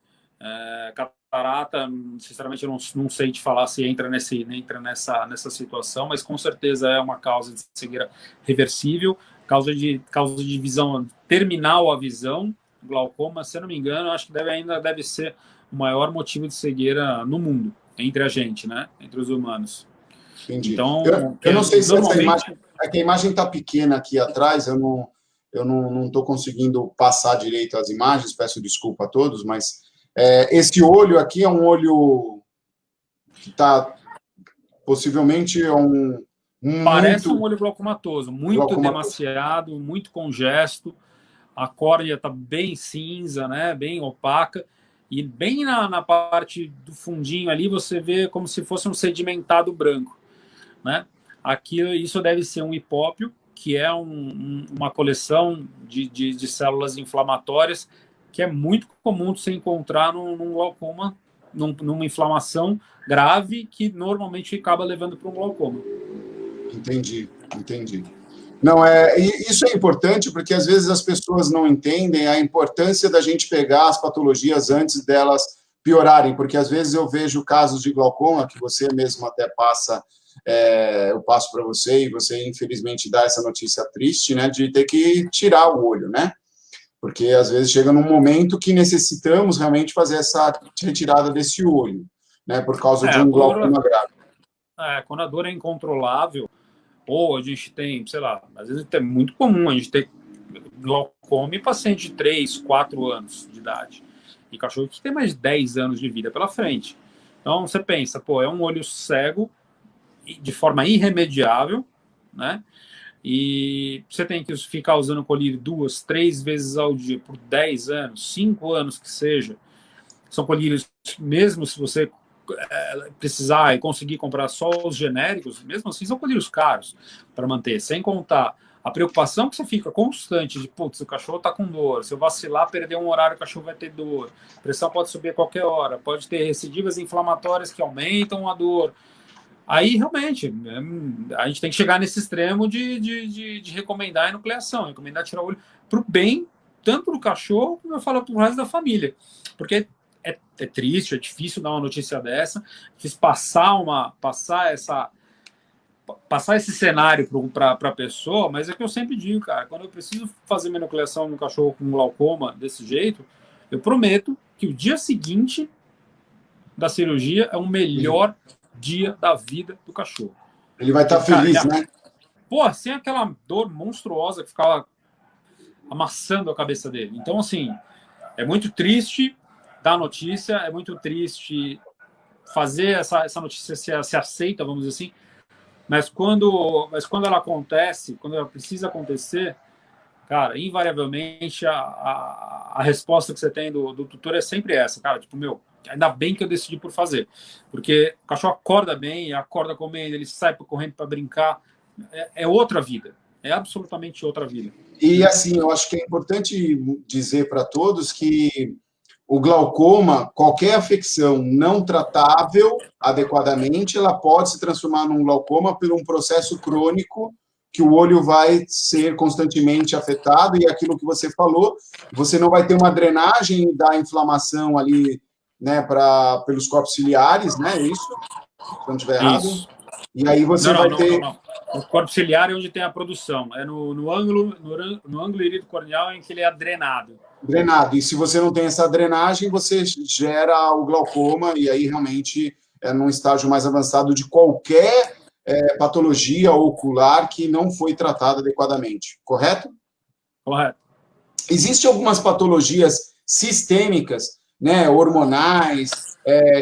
Speaker 2: Catarata, sinceramente, eu não sei te falar se entra nessa situação, mas com certeza é uma causa de cegueira reversível, causa de visão terminal a visão, glaucoma, se eu não me engano, acho que ainda deve ser o maior motivo de cegueira no mundo, entre a gente, né? Entre os humanos.
Speaker 1: Entendi.
Speaker 2: Então,
Speaker 1: eu não sei se essa imagem... É que a imagem está pequena aqui atrás, eu não estou conseguindo passar direito as imagens, peço desculpa a todos, mas esse olho aqui é um olho que está possivelmente
Speaker 2: parece um olho glaucomatoso, muito demasiado, muito congesto, a córnea está bem cinza, né, bem opaca, e bem na parte do fundinho ali você vê como se fosse um sedimentado branco, né? Aqui, isso deve ser um hipópio, que é uma coleção de células inflamatórias que é muito comum de se encontrar num glaucoma, numa inflamação grave que normalmente acaba levando para um glaucoma.
Speaker 1: Entendi. Não, isso é importante porque às vezes as pessoas não entendem a importância da gente pegar as patologias antes delas piorarem, porque às vezes eu vejo casos de glaucoma que você mesmo até passa, eu passo para você e você infelizmente dá essa notícia triste, né, de ter que tirar o olho, né? Porque às vezes chega num momento que necessitamos realmente fazer essa retirada desse olho, né, por causa de um glaucoma grave.
Speaker 2: Quando a dor é incontrolável, ou a gente tem, sei lá, às vezes é muito comum a gente ter glaucoma em paciente de 3, 4 anos de idade. E cachorro que tem mais de 10 anos de vida pela frente. Então você pensa, é um olho cego de forma irremediável, né? E você tem que ficar usando colírio 2, 3 vezes ao dia por 10 anos, 5 anos que seja. São colírios, mesmo se você precisar e conseguir comprar só os genéricos, mesmo assim são colírios caros para manter, sem contar a preocupação que você fica constante de, putz, o cachorro está com dor, se eu vacilar, perder um horário, o cachorro vai ter dor, a pressão pode subir a qualquer hora, pode ter recidivas inflamatórias que aumentam a dor. Aí, realmente, a gente tem que chegar nesse extremo de recomendar a enucleação, recomendar tirar o olho para o bem, tanto do cachorro, como eu falo, para o resto da família. Porque é triste, é difícil dar uma notícia dessa, difícil passar esse cenário para a pessoa, mas é que eu sempre digo, cara, quando eu preciso fazer uma enucleação no cachorro com glaucoma desse jeito, eu prometo que o dia seguinte da cirurgia é o melhor dia da vida do cachorro.
Speaker 1: Ele vai estar feliz, né?
Speaker 2: Sem aquela dor monstruosa que ficava amassando a cabeça dele. Então, assim, é muito triste dar a notícia, é muito triste fazer essa notícia se aceita, vamos dizer assim, mas quando ela acontece, quando ela precisa acontecer, cara, invariavelmente a resposta que você tem do tutor é sempre essa, cara, tipo, ainda bem que eu decidi por fazer, porque o cachorro acorda bem, acorda comendo, ele sai correndo para brincar, é outra vida. É absolutamente outra vida.
Speaker 1: E, assim, eu acho que é importante dizer para todos que o glaucoma, qualquer afecção não tratável adequadamente, ela pode se transformar num glaucoma por um processo crônico que o olho vai ser constantemente afetado, e aquilo que você falou, você não vai ter uma drenagem da inflamação ali, né, pelos corpos ciliares, né, isso? Se não estiver errado.
Speaker 2: Isso.
Speaker 1: E aí você vai ter...
Speaker 2: Não. O corpo ciliar é onde tem a produção. É no ângulo irido-corneal em que ele é drenado.
Speaker 1: Drenado. E se você não tem essa drenagem, você gera o glaucoma, e aí realmente é num estágio mais avançado de qualquer patologia ocular que não foi tratada adequadamente. Correto?
Speaker 2: Correto.
Speaker 1: Existem algumas patologias sistêmicas, né, hormonais,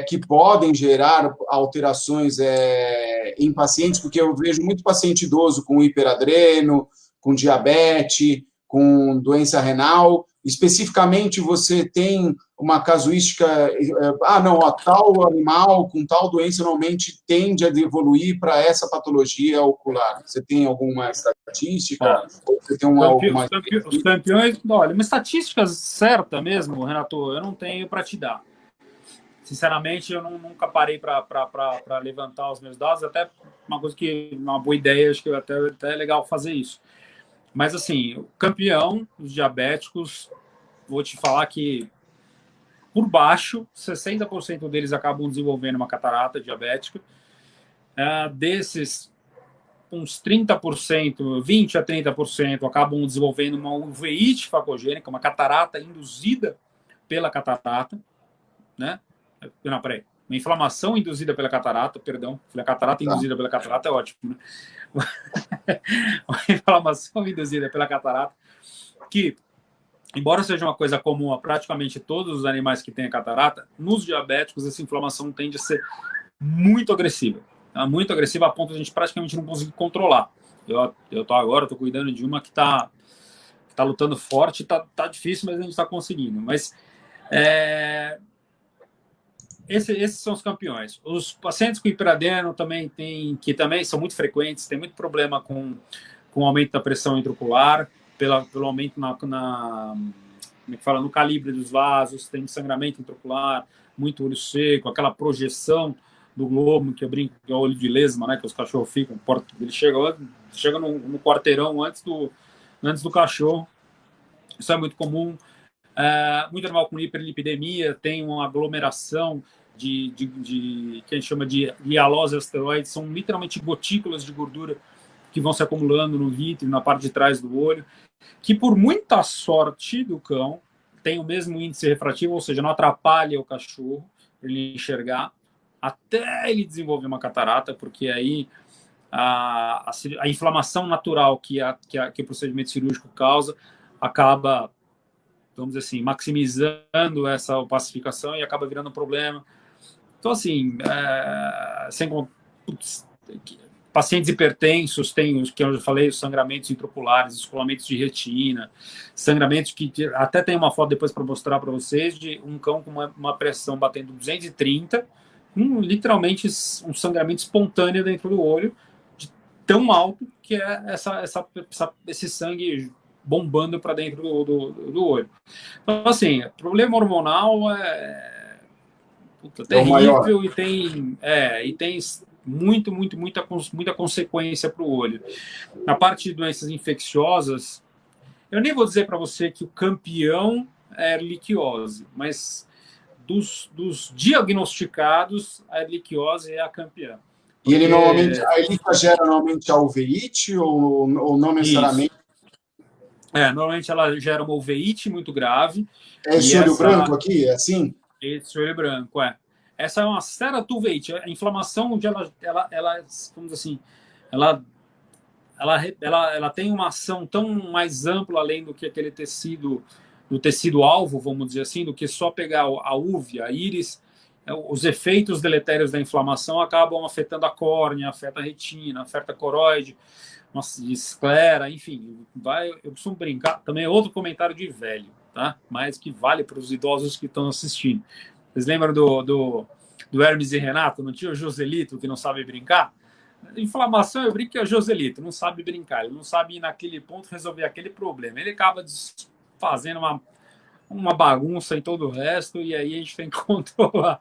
Speaker 1: que podem gerar alterações em pacientes, porque eu vejo muito paciente idoso com hiperadreno, com diabetes, com doença renal. Especificamente, você tem uma casuística, tal animal com tal doença normalmente tende a evoluir para essa patologia ocular. Você tem alguma estatística? Ou você tem alguma...
Speaker 2: Os campeões... Olha, uma estatística certa mesmo, Renato, eu não tenho para te dar. Sinceramente, eu nunca parei para levantar os meus dados, até uma coisa que uma boa ideia, acho que até é legal fazer isso. Mas, assim, o campeão dos diabéticos, vou te falar que, por baixo, 60% deles acabam desenvolvendo uma catarata diabética. Desses, uns 30%, 20% a 30% acabam desenvolvendo uma uveíte facogênica, uma catarata induzida pela catarata, né? Não, peraí. Uma inflamação induzida pela catarata, perdão. A catarata induzida pela catarata é ótimo, né? Uma inflamação induzida pela catarata, que, embora seja uma coisa comum a praticamente todos os animais que têm a catarata, nos diabéticos essa inflamação tende a ser muito agressiva. Muito agressiva a ponto de a gente praticamente não conseguir controlar. Eu tô cuidando de uma que tá lutando forte, tá difícil, mas a gente está conseguindo. Mas esses são os campeões. Os pacientes com hiperadeno também são muito frequentes, tem muito problema com o aumento da pressão intraocular, pelo aumento no calibre dos vasos, tem sangramento intraocular, muito olho seco, aquela projeção do globo, que eu brinco, que é o olho de lesma, né, que os cachorros ficam, ele chega no quarteirão antes do cachorro. Isso é muito comum. Muito animal com hiperlipidemia tem uma aglomeração que a gente chama de hialose asteroide, são literalmente gotículas de gordura que vão se acumulando no vítreo, na parte de trás do olho, que por muita sorte do cão tem o mesmo índice refrativo, ou seja, não atrapalha o cachorro para ele enxergar até ele desenvolver uma catarata, porque aí a inflamação natural que o procedimento cirúrgico causa acaba, vamos dizer assim, maximizando essa opacificação e acaba virando um problema. Então, assim, pacientes hipertensos têm, que eu já falei, os sangramentos intraoculares, escoamentos de retina, sangramentos que até tem uma foto depois para mostrar para vocês de um cão com uma pressão batendo 230, literalmente um sangramento espontâneo dentro do olho, de tão alto que é esse sangue bombando para dentro do olho. Então, assim, problema hormonal é terrível e tem muita consequência para o olho. Na parte de doenças infecciosas, eu nem vou dizer para você que o campeão é a erliquiose, mas dos diagnosticados, a erliquiose é a campeã.
Speaker 1: E ele normalmente, a erliquia gera normalmente a uveíte ou não necessariamente?
Speaker 2: Normalmente ela gera uma uveíte muito grave.
Speaker 1: É esse olho branco aqui, é assim?
Speaker 2: Esse olho branco, Essa é uma ceratouveite. A inflamação, onde ela vamos dizer assim, ela tem uma ação tão mais ampla além do que aquele tecido, do tecido alvo, vamos dizer assim, do que só pegar a úvea, a íris. Os efeitos deletérios da inflamação acabam afetando a córnea, afeta a retina, afeta a coroide, esclera, enfim. Eu costumo brincar. Também é outro comentário de velho, tá? Mas que vale para os idosos que estão assistindo. Vocês lembram do Hermes e Renato? Não tinha o Joselito que não sabe brincar? inflamação, eu brinco que é o Joselito, não sabe brincar, ele não sabe ir naquele ponto resolver aquele problema. Ele acaba fazendo uma bagunça em todo o resto, e aí a gente tem que controlar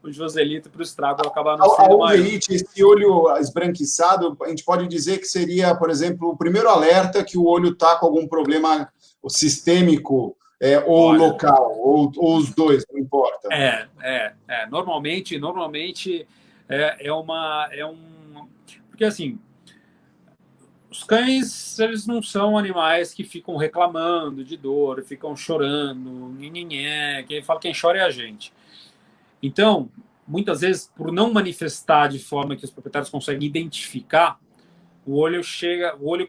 Speaker 2: o Joselito para o estrago acabar não sendo
Speaker 1: A
Speaker 2: maior.
Speaker 1: uveíte, esse olho esbranquiçado, a gente pode dizer que seria, por exemplo, o primeiro alerta que o olho está com algum problema sistêmico ou
Speaker 2: Olha,
Speaker 1: local, ou os dois, não importa.
Speaker 2: Normalmente porque assim, os cães, eles não são animais que ficam reclamando de dor, ficam chorando, nhenhenhé, quem chora é a gente. Então, muitas vezes, por não manifestar de forma que os proprietários conseguem identificar, o olho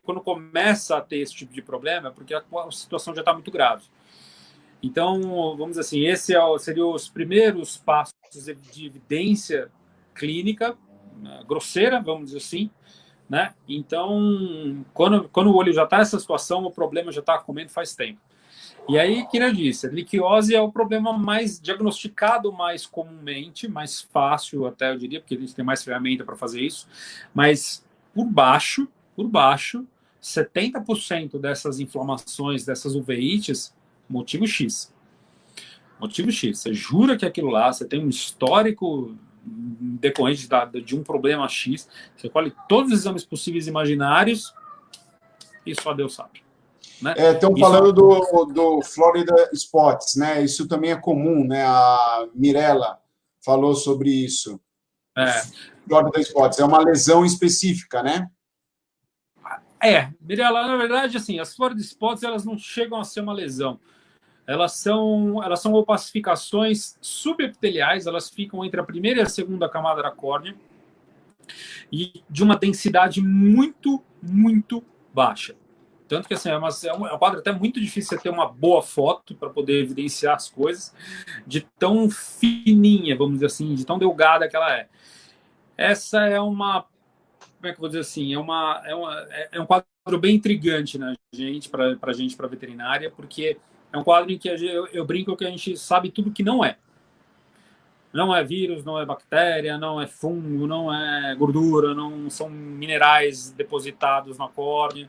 Speaker 2: quando começa a ter esse tipo de problema, é porque a situação já está muito grave. Então, vamos dizer assim, seriam os primeiros passos de evidência clínica, grosseira, vamos dizer assim, né? Então, quando o olho já está nessa situação, o problema já está comendo faz tempo. E aí, que eu disse, a liquiose é o problema mais diagnosticado mais comumente, mais fácil até, eu diria, porque a gente tem mais ferramenta para fazer isso, mas por baixo, 70% dessas inflamações, dessas uveites, motivo X. Motivo X. Você jura que aquilo lá, você tem um histórico decorrente de um problema X, você colhe todos os exames possíveis e imaginários e só Deus sabe. Né?
Speaker 1: Estão falando do Florida Spots, né? Isso também é comum, né? A Mirella falou sobre isso. Florida Spots é uma lesão específica, né?
Speaker 2: Mirella, na verdade, assim, as Florida Spots, elas não chegam a ser uma lesão. Elas são opacificações subepiteliais, elas ficam entre a primeira e a segunda camada da córnea e de uma densidade muito, muito baixa. Tanto que assim, é um quadro até muito difícil você ter uma boa foto para poder evidenciar as coisas, de tão fininha, vamos dizer assim, de tão delgada que ela é. Essa é uma, como é que eu vou dizer assim, é um quadro bem intrigante, né, para veterinária, porque é um quadro em que eu brinco que a gente sabe tudo que não é. Não é vírus, não é bactéria, não é fungo, não é gordura, não são minerais depositados na córnea.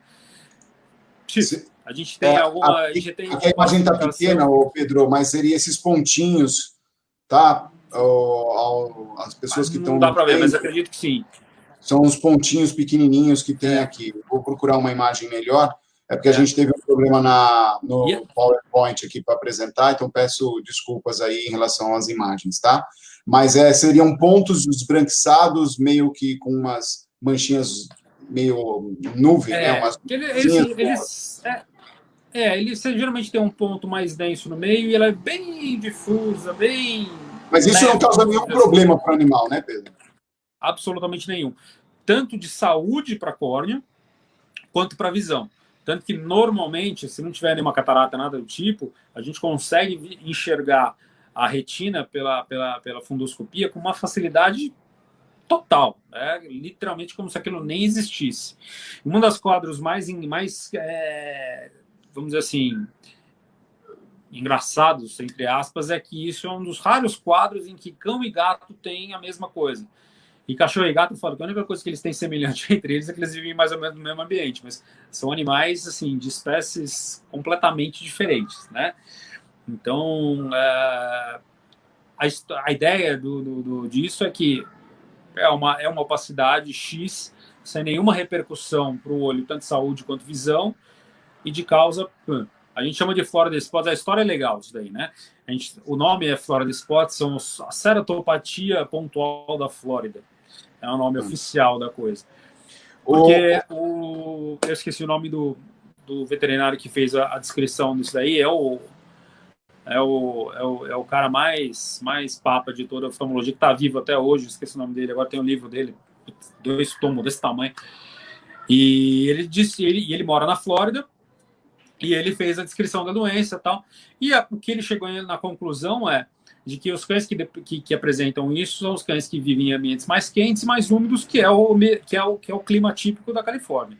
Speaker 2: A gente tem alguma. A
Speaker 1: imagem está pequena, Pedro, mas seria esses pontinhos, tá? As pessoas que estão.
Speaker 2: Não dá para ver, mas acredito que sim.
Speaker 1: São os pontinhos pequenininhos que tem aqui. Vou procurar uma imagem melhor. É porque a gente teve um problema no PowerPoint aqui para apresentar, então peço desculpas aí em relação às imagens, tá? Mas seriam pontos esbranquiçados, meio que com umas manchinhas meio nuvem, né?
Speaker 2: Eles geralmente têm um ponto mais denso no meio e ela é bem difusa, bem...
Speaker 1: Mas isso não causa nenhum problema para o animal, né, Pedro?
Speaker 2: Absolutamente nenhum. Tanto de saúde para a córnea, quanto para a visão. Tanto que, normalmente, se não tiver nenhuma catarata, nada do tipo, a gente consegue enxergar a retina pela fundoscopia com uma facilidade total. Literalmente como se aquilo nem existisse. Um dos quadros mais vamos dizer assim, engraçados, entre aspas, é que isso é um dos raros quadros em que cão e gato têm a mesma coisa. E cachorro e gato, eu falo que a única coisa que eles têm semelhante entre eles é que eles vivem mais ou menos no mesmo ambiente, mas são animais, assim, de espécies completamente diferentes, né? Então, a ideia disso é que é uma opacidade X, sem nenhuma repercussão para o olho, tanto saúde quanto visão, e de causa... A gente chama de Florida Spots, a história é legal isso daí, né? O nome é Florida Spots, são a ceratopatia pontual da Flórida. É o nome oficial da coisa. Porque eu esqueci o nome do veterinário que fez a descrição disso daí, é o cara mais papa de toda a oftalmologia, que está vivo até hoje, esqueci o nome dele, agora tem um livro dele, 2 tomos desse tamanho. E ele disse, ele mora na Flórida, e ele fez a descrição da doença e tal. E o que ele chegou na conclusão é de que os cães que apresentam isso são os cães que vivem em ambientes mais quentes e mais úmidos, que é o clima típico da Califórnia.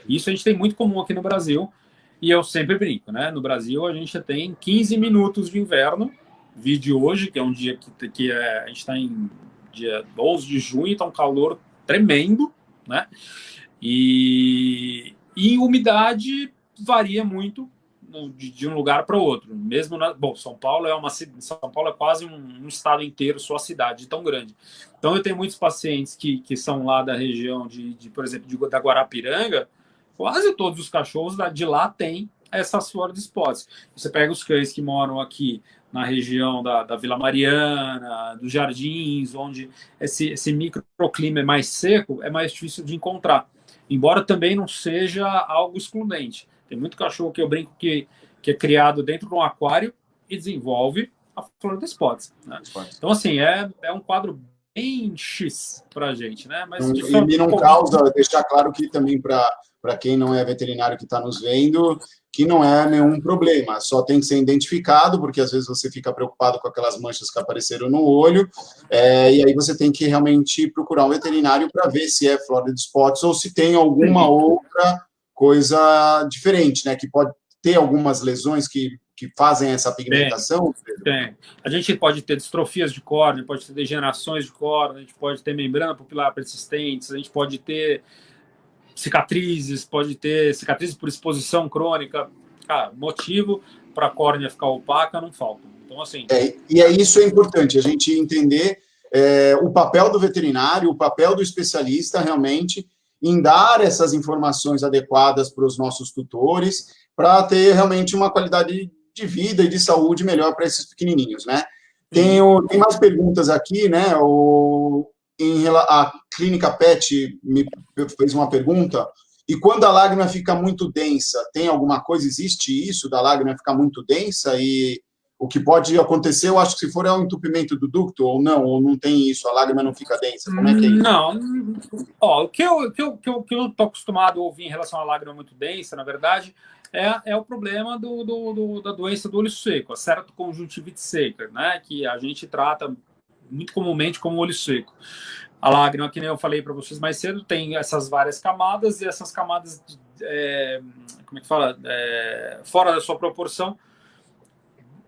Speaker 2: Isso a gente tem muito comum aqui no Brasil, e eu sempre brinco, né? No Brasil a gente tem 15 minutos de inverno, vídeo hoje, que é um dia que a gente está em dia 12 de junho, está um calor tremendo, né? E umidade varia muito de um lugar para o outro. Mesmo São Paulo é quase um estado inteiro, só a cidade tão grande. Então eu tenho muitos pacientes que são lá da região por exemplo, da Guarapiranga. Quase todos os cachorros de lá têm essas Florida Spots. Você pega os cães que moram aqui na região da Vila Mariana, dos Jardins, onde esse microclima é mais seco, é mais difícil de encontrar. Embora também não seja algo excludente. Tem muito cachorro que eu brinco que é criado dentro de um aquário e desenvolve a Florida Spots, né? Então, assim, é um quadro bem X para a gente, né? Mas
Speaker 1: e não causa, deixar claro que também para quem não é veterinário que está nos vendo, que não é nenhum problema, só tem que ser identificado, porque às vezes você fica preocupado com aquelas manchas que apareceram no olho, e aí você tem que realmente procurar um veterinário para ver se é Florida Spots ou se tem alguma outra coisa diferente, né? Que pode ter algumas lesões que fazem essa pigmentação?
Speaker 2: Tem. A gente pode ter distrofias de córnea, pode ter degenerações de córnea, a gente pode ter membrana pupilar persistentes, a gente pode ter cicatrizes, pode ter cicatrizes por exposição crônica. Cara, motivo para a córnea ficar opaca não falta. Então, assim...
Speaker 1: Isso é importante, a gente entender o papel do veterinário, o papel do especialista, realmente, em dar essas informações adequadas para os nossos tutores, para ter realmente uma qualidade de vida e de saúde melhor para esses pequenininhos, né? Tem mais perguntas aqui, né? A Clínica Pet me fez uma pergunta, e quando a lágrima fica muito densa, tem alguma coisa, existe isso, da lágrima ficar muito densa, e o que pode acontecer, eu acho que se for um entupimento do ducto, ou não tem isso, a lágrima não fica densa, como é que é isso?
Speaker 2: Não, o que eu estou acostumado a ouvir em relação à lágrima muito densa, na verdade, é o problema da doença do olho seco, a ceratoconjuntivite seca, né, que a gente trata muito comumente como olho seco. A lágrima, que nem eu falei para vocês mais cedo, tem essas várias camadas, e essas camadas, como é que fala? Fora da sua proporção,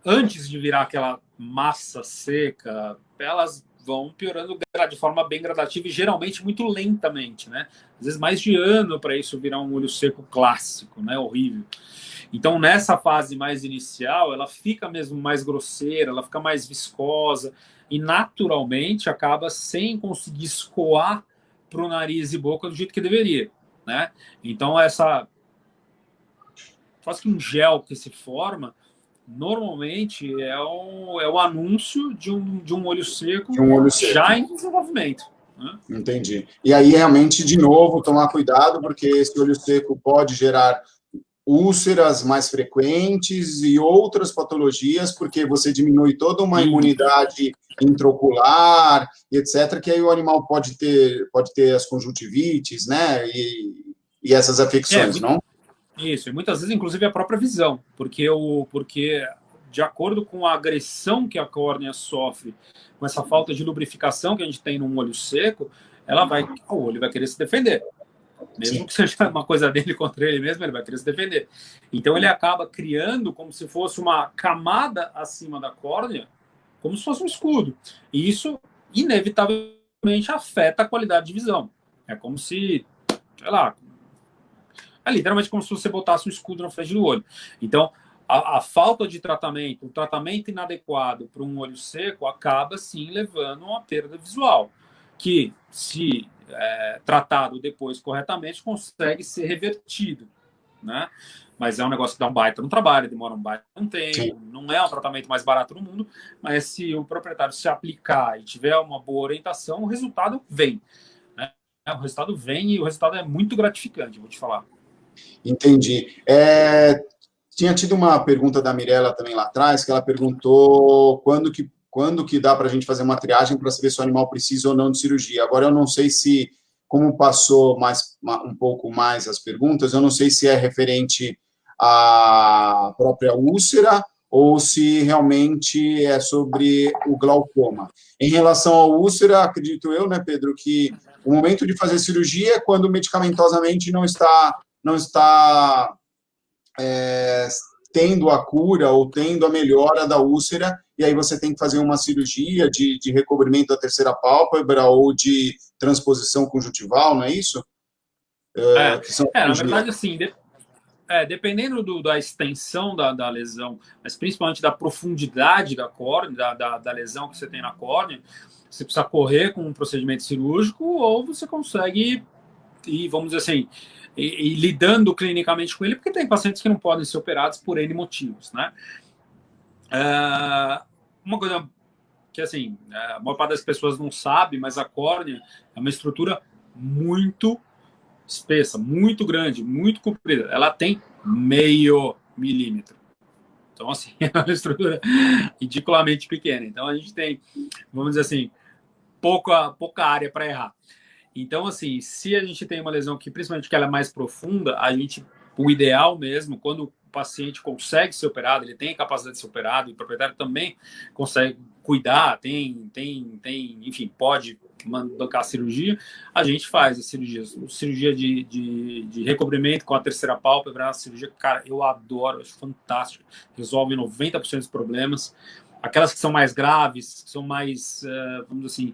Speaker 2: antes de virar aquela massa seca, elas vão piorando de forma bem gradativa e geralmente muito lentamente, né? Às vezes mais de ano para isso virar um olho seco clássico, né? Horrível. Então, nessa fase mais inicial, ela fica mesmo mais grosseira, ela fica mais viscosa e, naturalmente, acaba sem conseguir escoar para o nariz e boca do jeito que deveria, né? Então, quase que um gel que se forma, normalmente é o anúncio de um olho seco, já em desenvolvimento. Né?
Speaker 1: Entendi. E aí, realmente, de novo, tomar cuidado, porque esse olho seco pode gerar úlceras mais frequentes e outras patologias, porque você diminui toda uma imunidade intraocular, etc., que aí o animal pode ter as conjuntivites, né, e essas afecções, não?
Speaker 2: Isso, e muitas vezes, inclusive, a própria visão, porque de acordo com a agressão que a córnea sofre, com essa falta de lubrificação que a gente tem num olho seco, o olho vai querer se defender. Mesmo que seja uma coisa dele contra ele mesmo, ele vai querer se defender. Então, ele acaba criando como se fosse uma camada acima da córnea, como se fosse um escudo. E isso, inevitavelmente, afeta a qualidade de visão. É como se, sei lá, literalmente como se você botasse um escudo na frente do olho. Então, a falta de tratamento, o tratamento inadequado para um olho seco, acaba, sim, levando a uma perda visual, que, se tratado depois corretamente, consegue ser revertido, né? Mas é um negócio que dá um baita no trabalho, demora um baita no tempo, sim. Não é o tratamento mais barato do mundo, mas se o proprietário se aplicar e tiver uma boa orientação, o resultado vem. Né? O resultado vem e o resultado é muito gratificante, vou te falar.
Speaker 1: Entendi. Tinha tido uma pergunta da Mirella também lá atrás, que ela perguntou quando que dá para a gente fazer uma triagem para saber se o animal precisa ou não de cirurgia. Agora, eu não sei se, como passou um pouco mais as perguntas, eu não sei se é referente à própria úlcera ou se realmente é sobre o glaucoma. Em relação à úlcera, acredito eu, né, Pedro, que o momento de fazer cirurgia é quando medicamentosamente não está tendo a cura ou tendo a melhora da úlcera, e aí você tem que fazer uma cirurgia de recobrimento da terceira pálpebra ou de transposição conjuntival, não é isso?
Speaker 2: Na verdade, assim, dependendo da extensão da lesão, mas principalmente da profundidade da córnea, da lesão que você tem na córnea, você precisa correr com um procedimento cirúrgico ou você consegue ir, vamos dizer assim, e lidando clinicamente com ele, porque tem pacientes que não podem ser operados por N motivos, né? Uma coisa que, assim, a maior parte das pessoas não sabe, mas a córnea é uma estrutura muito espessa, muito grande, muito comprida. Ela tem meio milímetro. Então, assim, é uma estrutura ridiculamente pequena. Então, a gente tem, vamos dizer assim, pouca área para errar. Então, assim, se a gente tem uma lesão que, principalmente que ela é mais profunda, o ideal mesmo, quando o paciente consegue ser operado, ele tem a capacidade de ser operado, e o proprietário também consegue cuidar, enfim, pode bancar a cirurgia, a gente faz a cirurgia de recobrimento com a terceira pálpebra, a cirurgia, cara, eu adoro, acho fantástico, resolve 90% dos problemas. Aquelas que são mais graves, que são mais, vamos dizer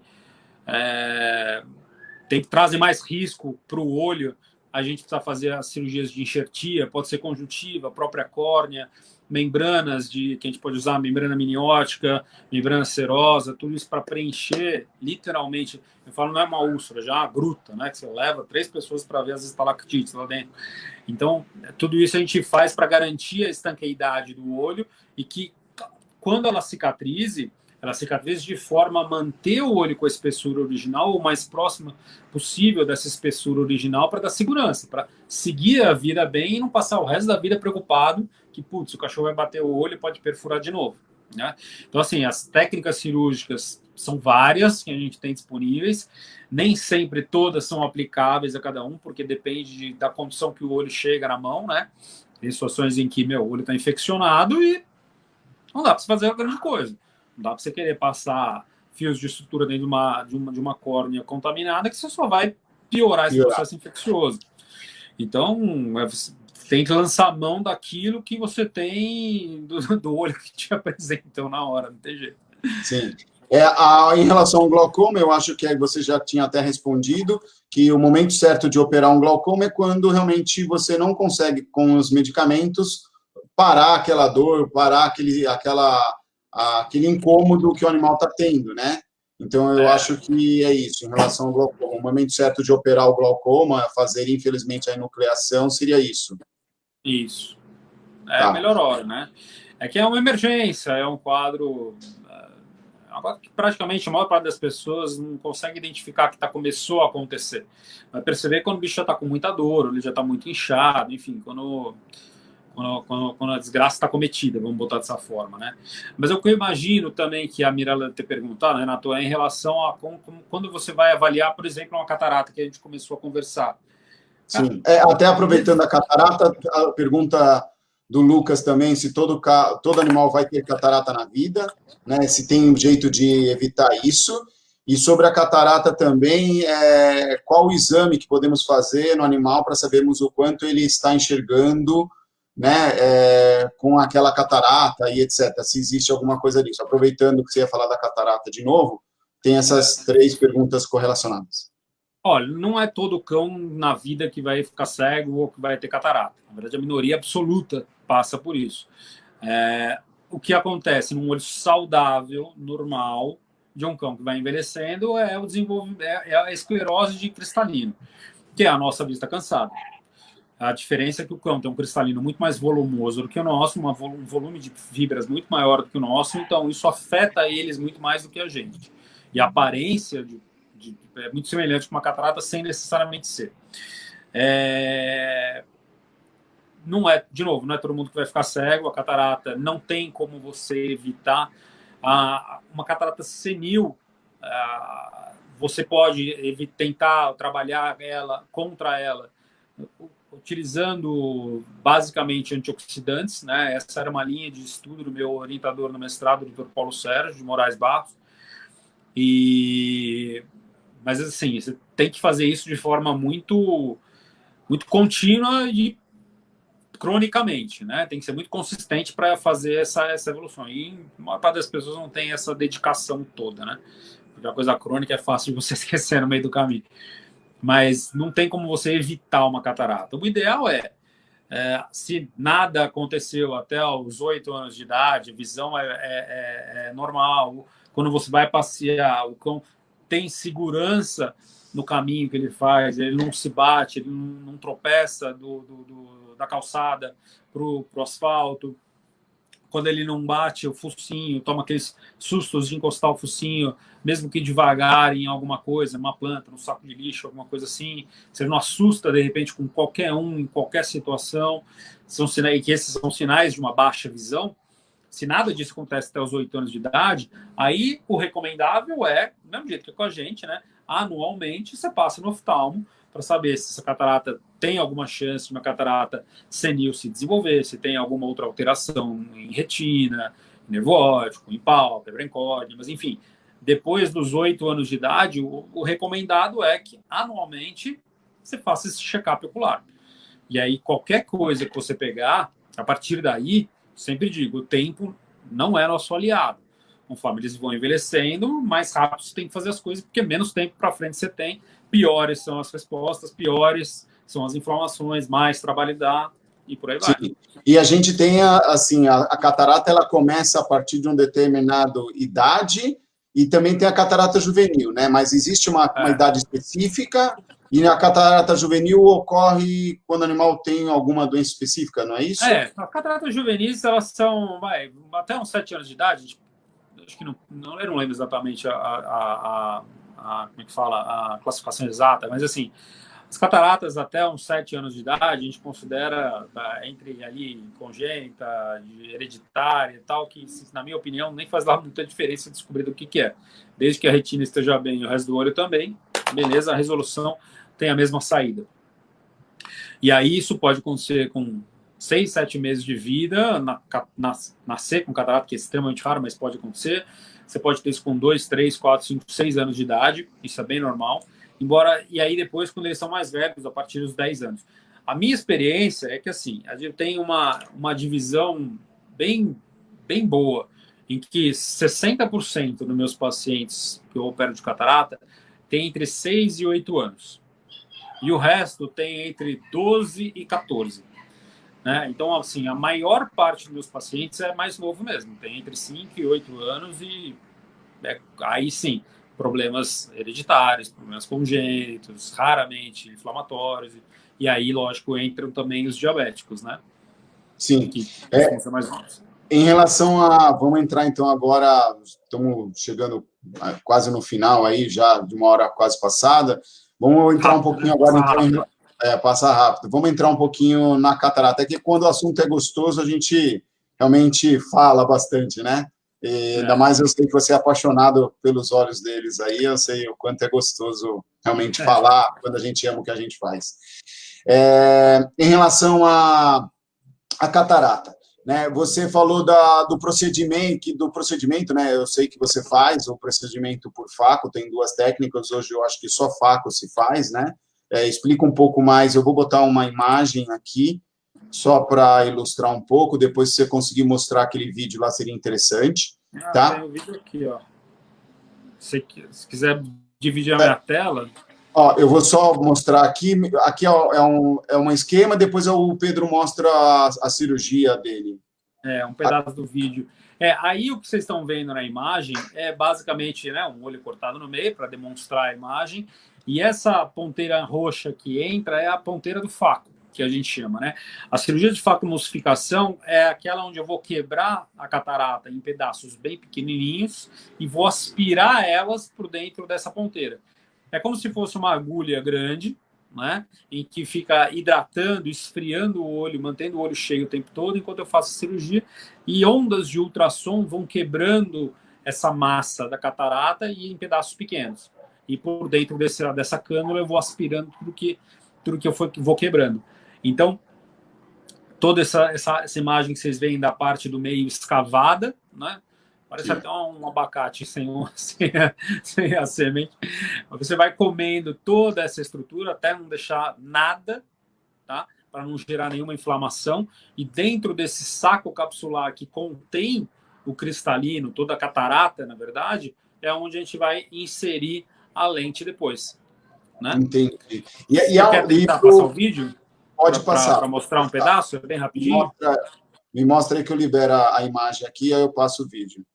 Speaker 2: assim, trazem mais risco para o olho, a gente precisa fazer as cirurgias de enxertia, pode ser conjuntiva, própria córnea, membranas que a gente pode usar, membrana miniótica, membrana serosa, tudo isso para preencher, literalmente, eu falo, não é uma úlcera, já é uma gruta, né, que você leva 3 pessoas para ver as estalactites lá dentro. Então, tudo isso a gente faz para garantir a estanqueidade do olho e que, quando ela cicatrize de forma a manter o olho com a espessura original o mais próxima possível dessa espessura original para dar segurança, para seguir a vida bem e não passar o resto da vida preocupado que, putz, o cachorro vai bater o olho e pode perfurar de novo, né? Então, assim, as técnicas cirúrgicas são várias que a gente tem disponíveis, nem sempre todas são aplicáveis a cada um, porque depende da condição que o olho chega na mão, né? Tem situações em que, o olho está infeccionado e não dá para você fazer grande coisa. Não dá para você querer passar fios de sutura dentro de uma córnea contaminada, que você só vai piorar esse processo infeccioso. Então, tem que lançar a mão daquilo que você tem do olho que te apresentam na hora, não tem jeito.
Speaker 1: Sim. Em relação ao glaucoma, eu acho que você já tinha até respondido que o momento certo de operar um glaucoma é quando realmente você não consegue, com os medicamentos, parar aquela dor, parar aquele incômodo que o animal está tendo, né? Então, eu acho que é isso, em relação ao glaucoma. O momento certo de operar o glaucoma, fazer, infelizmente, a enucleação, seria isso.
Speaker 2: Isso. A melhor hora, né? É que é uma emergência, é um quadro... Agora que praticamente a maior parte das pessoas não consegue identificar que começou a acontecer. Vai perceber quando o bicho já está com muita dor, ele já está muito inchado, enfim, quando a desgraça está cometida, vamos botar dessa forma, né? Mas o que eu imagino também que a Mirella ter perguntado, Renato, é em relação a quando você vai avaliar, por exemplo, uma catarata que a gente começou a conversar.
Speaker 1: Sim, até aproveitando a catarata, a pergunta do Lucas também, se todo animal vai ter catarata na vida, né? Se tem um jeito de evitar isso. E sobre a catarata também, qual o exame que podemos fazer no animal para sabermos o quanto ele está enxergando, né, com aquela catarata e etc. Se existe alguma coisa disso. Aproveitando que você ia falar da catarata de novo, tem essas 3 perguntas correlacionadas.
Speaker 2: Olha, não é todo cão na vida que vai ficar cego ou que vai ter catarata. Na verdade, a minoria absoluta passa por isso. O que acontece num olho saudável, normal, de um cão que vai envelhecendo é o desenvolvimento, é a esclerose de cristalino, que é a nossa vista cansada. A diferença é que o cão tem um cristalino muito mais volumoso do que o nosso, um volume de fibras muito maior do que o nosso, então isso afeta eles muito mais do que a gente. E a aparência é muito semelhante com uma catarata sem necessariamente ser. Não é todo mundo que vai ficar cego. A catarata não tem como você evitar. Uma catarata senil, você pode tentar trabalhar contra ela utilizando basicamente antioxidantes, né? Essa era uma linha de estudo do meu orientador no mestrado, o Dr. Paulo Sérgio de Moraes Barros. Mas assim, você tem que fazer isso de forma muito, muito contínua e cronicamente, né? Tem que ser muito consistente para fazer essa evolução. E a maior parte das pessoas não tem essa dedicação toda, né? Porque a coisa crônica é fácil de você esquecer no meio do caminho. Mas não tem como você evitar uma catarata. O ideal se nada aconteceu até os 8 anos de idade, a visão é normal. Quando você vai passear, o cão tem segurança no caminho que ele faz, ele não se bate, ele não tropeça da calçada para o asfalto. Quando ele não bate o focinho, toma aqueles sustos de encostar o focinho, mesmo que devagar em alguma coisa, uma planta, no saco de lixo, alguma coisa assim, você não assusta de repente com qualquer um, em qualquer situação, são sinais, que esses são sinais de uma baixa visão. Se nada disso acontece até os 8 anos de idade, aí o recomendável é, do mesmo jeito que com a gente, né? Anualmente você passa no oftalmo para saber se essa catarata tem alguma chance de uma catarata senil se desenvolver, se tem alguma outra alteração em retina, em nervo óptico, em pálpebra, em córnea, mas enfim, depois dos 8 anos de idade, o recomendado é que anualmente você faça esse check-up ocular. E aí qualquer coisa que você pegar, a partir daí, sempre digo, o tempo não é nosso aliado. Conforme eles vão envelhecendo, mais rápido você tem que fazer as coisas, porque menos tempo para frente você tem, piores são as respostas, piores são as inflamações, mais trabalho dá e por aí vai.
Speaker 1: Sim. E a gente tem, assim, a catarata, ela começa a partir de uma determinada idade e também tem a catarata juvenil, né? Mas existe uma idade específica e a catarata juvenil ocorre quando o animal tem alguma doença específica, não é isso?
Speaker 2: As cataratas juvenis, elas são até uns 7 anos de idade, acho que eu não lembro exatamente como é que fala, a classificação exata, mas assim, as cataratas até uns 7 anos de idade, a gente considera entre ali congênita, hereditária e tal, que, na minha opinião, nem faz lá muita diferença descobrir do que é. Desde que a retina esteja bem e o resto do olho também, beleza, a resolução tem a mesma saída. E aí isso pode acontecer com 6, 7 meses de vida, nascer com catarata, que é extremamente raro, mas pode acontecer. Você pode ter isso com 2, 3, 4, 5, 6 anos de idade, isso é bem normal. E aí depois, quando eles são mais velhos, a partir dos 10 anos. A minha experiência é que, assim, a gente tem uma divisão bem boa, em que 60% dos meus pacientes que eu opero de catarata tem entre 6 e 8 anos. E o resto tem entre 12 e 14. Né? Então, assim, a maior parte dos meus pacientes é mais novo mesmo, tem entre 5 e 8 anos e aí sim, problemas hereditários, problemas congênitos, raramente inflamatórios, e aí, lógico, entram também os diabéticos, né?
Speaker 1: Sim.
Speaker 2: Que são mais novos.
Speaker 1: Em relação vamos entrar então agora, estamos chegando quase no final aí, já de uma hora quase passada, vamos entrar um pouquinho agora, então, passar rápido. Vamos entrar um pouquinho na catarata. É que quando o assunto é gostoso, a gente realmente fala bastante, né? E ainda mais eu sei que você é apaixonado pelos olhos deles aí, eu sei o quanto é gostoso realmente falar quando a gente ama o que a gente faz. Em relação à catarata, né? Você falou do procedimento, né? Eu sei que você faz o procedimento por Phaco, tem 2 técnicas, hoje eu acho que só Phaco se faz, né? Explica um pouco mais, eu vou botar uma imagem aqui, só para ilustrar um pouco, depois se você conseguir mostrar aquele vídeo lá, seria interessante, tá?
Speaker 2: Tem o vídeo aqui, ó. Se quiser dividir a minha tela...
Speaker 1: Ó, eu vou só mostrar aqui é um esquema, depois o Pedro mostra a cirurgia dele.
Speaker 2: Um pedaço do vídeo. Aí o que vocês estão vendo na imagem é basicamente, né, um olho cortado no meio para demonstrar a imagem, e essa ponteira roxa que entra é a ponteira do Phaco, que a gente chama, né? A cirurgia de facoemulsificação é aquela onde eu vou quebrar a catarata em pedaços bem pequenininhos e vou aspirar elas por dentro dessa ponteira. É como se fosse uma agulha grande, né, em que fica hidratando, esfriando o olho, mantendo o olho cheio o tempo todo enquanto eu faço a cirurgia, e ondas de ultrassom vão quebrando essa massa da catarata e em pedaços pequenos. E por dentro dessa cânula eu vou aspirando tudo que eu vou quebrando. Então, toda essa imagem que vocês veem da parte do meio escavada, né? Parece até um abacate sem a semente. Você vai comendo toda essa estrutura até não deixar nada, tá? para não gerar nenhuma inflamação. E dentro desse saco capsular que contém o cristalino, toda a catarata, na verdade, é onde a gente vai inserir a lente depois. Né?
Speaker 1: Entendi.
Speaker 2: Você quer tentar passar o vídeo?
Speaker 1: Pode passar.
Speaker 2: Para mostrar um pedaço? É bem rapidinho?
Speaker 1: Me mostra aí que eu libero a imagem aqui, aí eu passo o vídeo.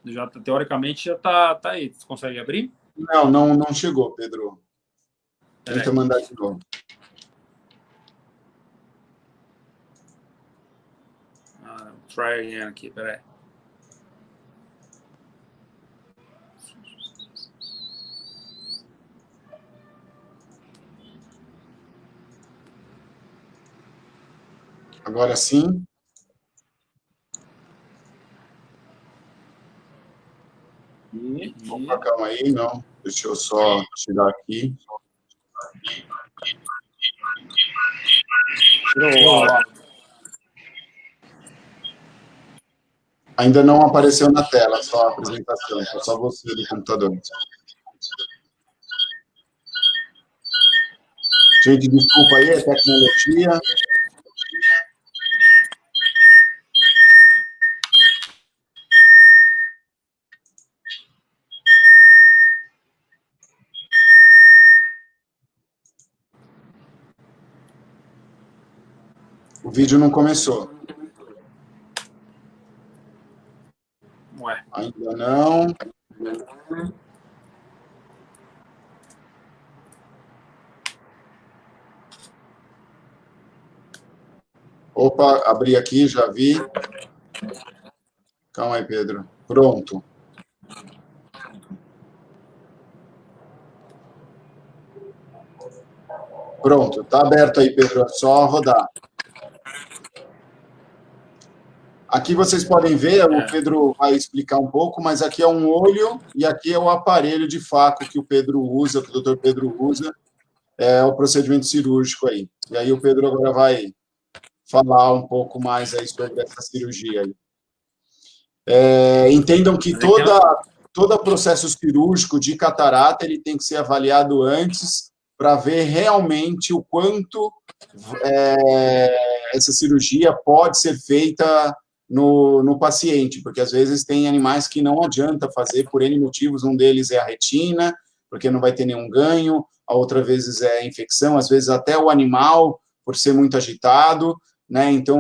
Speaker 2: Já, teoricamente já tá aí. Você consegue abrir?
Speaker 1: Não chegou, Pedro. Tenta mandar de novo.
Speaker 2: Try again aqui, peraí.
Speaker 1: Agora sim. Opa, calma aí, não. Deixa eu só tirar aqui. Ainda não apareceu na tela, só a apresentação, é só você do computador. Gente, desculpa aí, é tecnologia. O vídeo não começou.
Speaker 2: Ué.
Speaker 1: Ainda não. Opa, abri aqui, já vi. Calma aí, Pedro. Pronto. Pronto, está aberto aí, Pedro. É só rodar. Aqui vocês podem ver, o Pedro vai explicar um pouco, mas aqui é um olho e aqui é o aparelho de faco que o Pedro usa, que o doutor Pedro usa, é o procedimento cirúrgico aí. E aí o Pedro agora vai falar um pouco mais aí sobre essa cirurgia aí. Entendam que todo processo cirúrgico de catarata ele tem que ser avaliado antes para ver realmente o quanto essa cirurgia pode ser feita no paciente, porque às vezes tem animais que não adianta fazer por N motivos, um deles é a retina, porque não vai ter nenhum ganho, a outra vezes é a infecção, às vezes até o animal, por ser muito agitado, né? Então,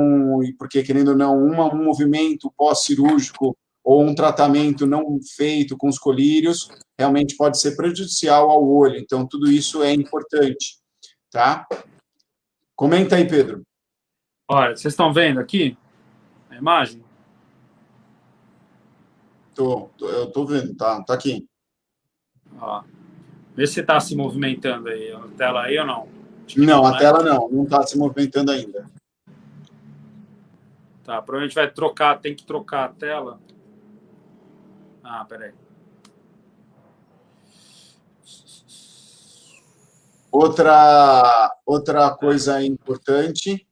Speaker 1: porque querendo ou não, um movimento pós-cirúrgico ou um tratamento não feito com os colírios, realmente pode ser prejudicial ao olho, então tudo isso é importante, tá? Comenta aí, Pedro.
Speaker 2: Olha, vocês estão vendo aqui a imagem?
Speaker 1: Eu tô vendo, tá aqui.
Speaker 2: Ó, vê se está se movimentando aí, a tela aí ou não.
Speaker 1: Não, a tela não está se movimentando ainda.
Speaker 2: Tá, provavelmente vai trocar, tem que trocar a tela. Ah, peraí.
Speaker 1: Outra coisa importante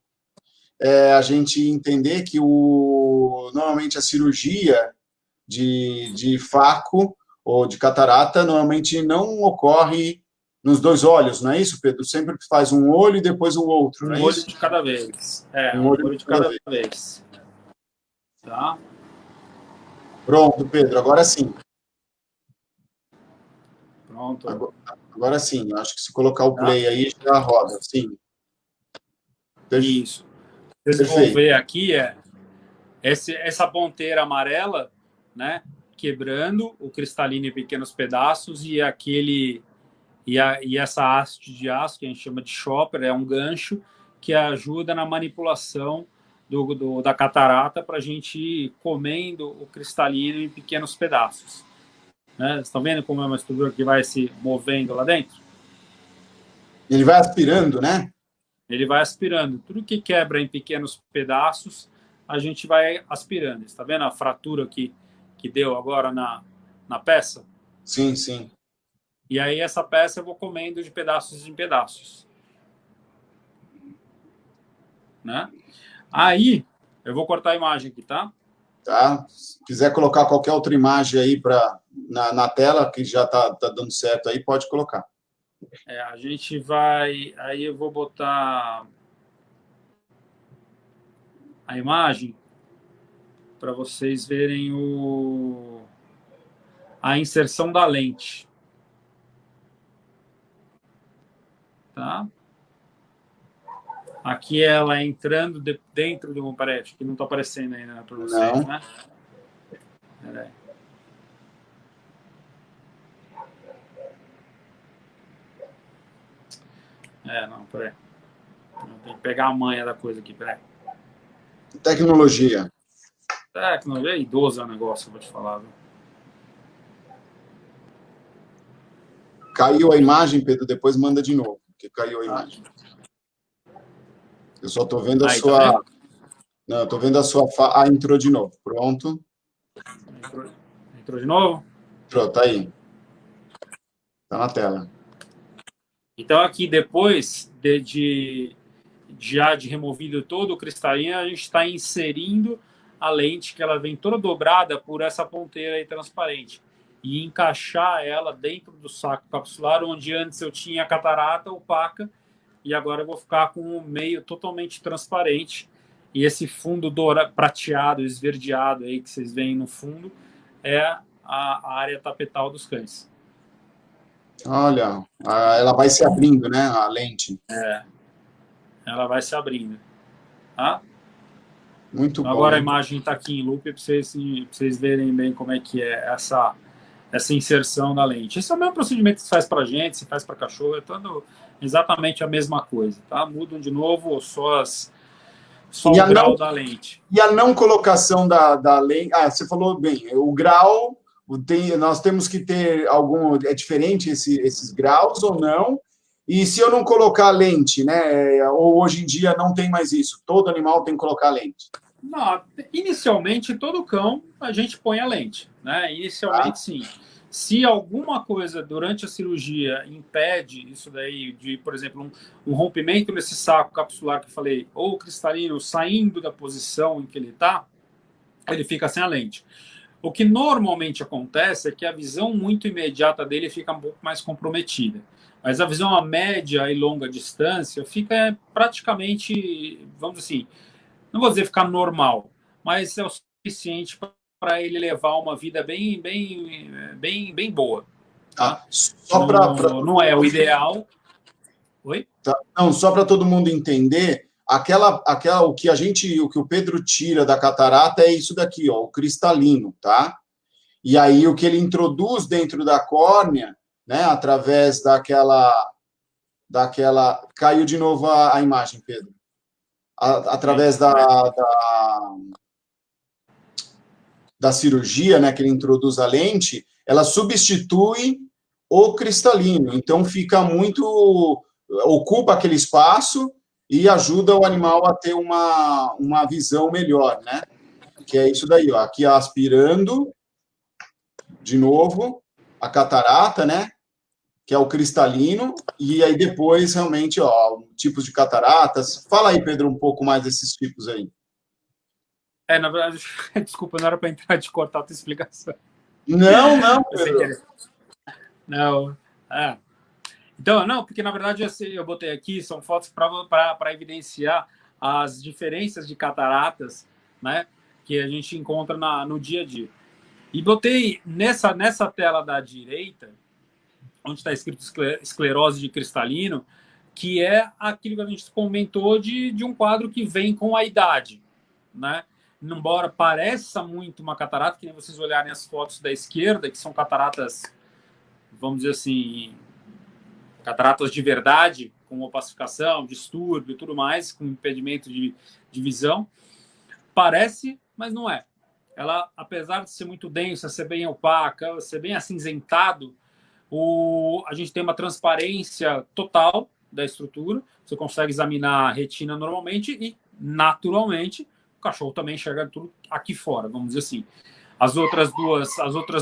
Speaker 1: é a gente entender que normalmente a cirurgia de faco ou de catarata normalmente não ocorre nos dois olhos, não é isso, Pedro? Sempre faz um olho e depois o outro, não é isso?
Speaker 2: Um olho de cada vez.
Speaker 1: Um olho de cada
Speaker 2: vez. Tá?
Speaker 1: Pronto, Pedro, agora sim.
Speaker 2: Pronto.
Speaker 1: Agora sim, acho que se colocar o play aí já roda, sim.
Speaker 2: Isso. Vocês vão ver aqui essa ponteira amarela, né, quebrando o cristalino em pequenos pedaços e essa haste de aço que a gente chama de chopper é um gancho que ajuda na manipulação da catarata para a gente ir comendo o cristalino em pequenos pedaços. Né? Vocês estão vendo como é uma estrutura que vai se movendo lá dentro?
Speaker 1: Ele vai aspirando, né?
Speaker 2: Ele vai aspirando. Tudo que quebra em pequenos pedaços, a gente vai aspirando. Está vendo a fratura que deu agora na peça?
Speaker 1: Sim, sim.
Speaker 2: E aí essa peça eu vou comendo de pedaços em pedaços. Né? Aí, eu vou cortar a imagem aqui, tá?
Speaker 1: Tá. Se quiser colocar qualquer outra imagem aí na tela, que já tá dando certo aí, pode colocar.
Speaker 2: A gente vai... Aí eu vou botar... a imagem para vocês verem a inserção da lente. Tá? Aqui ela entrando dentro do... Peraí, que não está aparecendo ainda para vocês,
Speaker 1: não.
Speaker 2: né? Peraí. Não, peraí. Tem que pegar a manha da coisa aqui, peraí.
Speaker 1: Tecnologia.
Speaker 2: Tecnologia é idoso é o negócio, eu vou te falar. Viu?
Speaker 1: Caiu a imagem, Pedro, depois manda de novo, porque caiu a imagem. Eu só estou vendo a sua...
Speaker 2: Tá.
Speaker 1: Não, eu estou vendo a sua... entrou de novo. Pronto.
Speaker 2: Entrou de novo?
Speaker 1: Entrou, tá aí. Tá na tela.
Speaker 2: Então, aqui, depois de removido todo o cristalino, a gente está inserindo a lente, que ela vem toda dobrada por essa ponteira aí transparente. E encaixar ela dentro do saco capsular, onde antes eu tinha catarata opaca, e agora eu vou ficar com um meio totalmente transparente. E esse fundo prateado, esverdeado aí que vocês veem no fundo, é a área tapetal dos cães.
Speaker 1: Olha, ela vai se abrindo, né, a lente.
Speaker 2: Ela vai se abrindo. Tá?
Speaker 1: Muito bom.
Speaker 2: Agora a imagem está aqui em loop para vocês verem bem como é que é essa inserção da lente. Esse é o mesmo procedimento que se faz para gente, se faz para cachorro, é tudo exatamente a mesma coisa. Tá? Mudam de novo só o grau da lente.
Speaker 1: E a não colocação da lente... você falou bem, o grau... nós temos que ter algum... É diferente esses graus ou não? E se eu não colocar lente, né? Ou hoje em dia não tem mais isso? Todo animal tem que colocar lente?
Speaker 2: Não, inicialmente, todo cão a gente põe a lente. Né? Inicialmente, sim. Se alguma coisa durante a cirurgia impede isso daí de, por exemplo, um rompimento nesse saco capsular que eu falei, ou o cristalino saindo da posição em que ele está, ele fica sem a lente. O que normalmente acontece é que a visão muito imediata dele fica um pouco mais comprometida. Mas a visão a média e longa distância fica praticamente, vamos dizer assim, não vou dizer ficar normal, mas é o suficiente para ele levar uma vida bem boa. Tá?
Speaker 1: Só
Speaker 2: não é o ideal. Oi?
Speaker 1: Tá. Não, só para todo mundo entender, o que o Pedro tira da catarata é isso daqui, ó, o cristalino, tá? E aí o que ele introduz dentro da córnea, né, através daquela caiu de novo a imagem, Pedro. Através da cirurgia, né, que ele introduz a lente, ela substitui o cristalino. Então ocupa aquele espaço e ajuda o animal a ter uma visão melhor, né? Que é isso daí, ó. Aqui aspirando de novo a catarata, né? Que é o cristalino, e aí depois, realmente, ó, tipos de cataratas. Fala aí, Pedro, um pouco mais desses tipos aí.
Speaker 2: Na verdade, desculpa, não era para entrar de cortar a tua explicação.
Speaker 1: Não, Pedro.
Speaker 2: Não. Então, não, porque na verdade eu botei aqui, são fotos para evidenciar as diferenças de cataratas, né, que a gente encontra no dia a dia. E botei nessa tela da direita, onde está escrito esclerose de cristalino, que é aquilo que a gente comentou de um quadro que vem com a idade, né? Embora pareça muito uma catarata, que nem vocês olharem as fotos da esquerda, que são cataratas, vamos dizer assim, cataratas de verdade, com opacificação, distúrbio e tudo mais, com impedimento de visão, parece, mas não é. Ela, apesar de ser muito densa, ser bem opaca, ser bem acinzentado, a gente tem uma transparência total da estrutura, você consegue examinar a retina normalmente e, naturalmente, o cachorro também enxerga tudo aqui fora, vamos dizer assim. As outras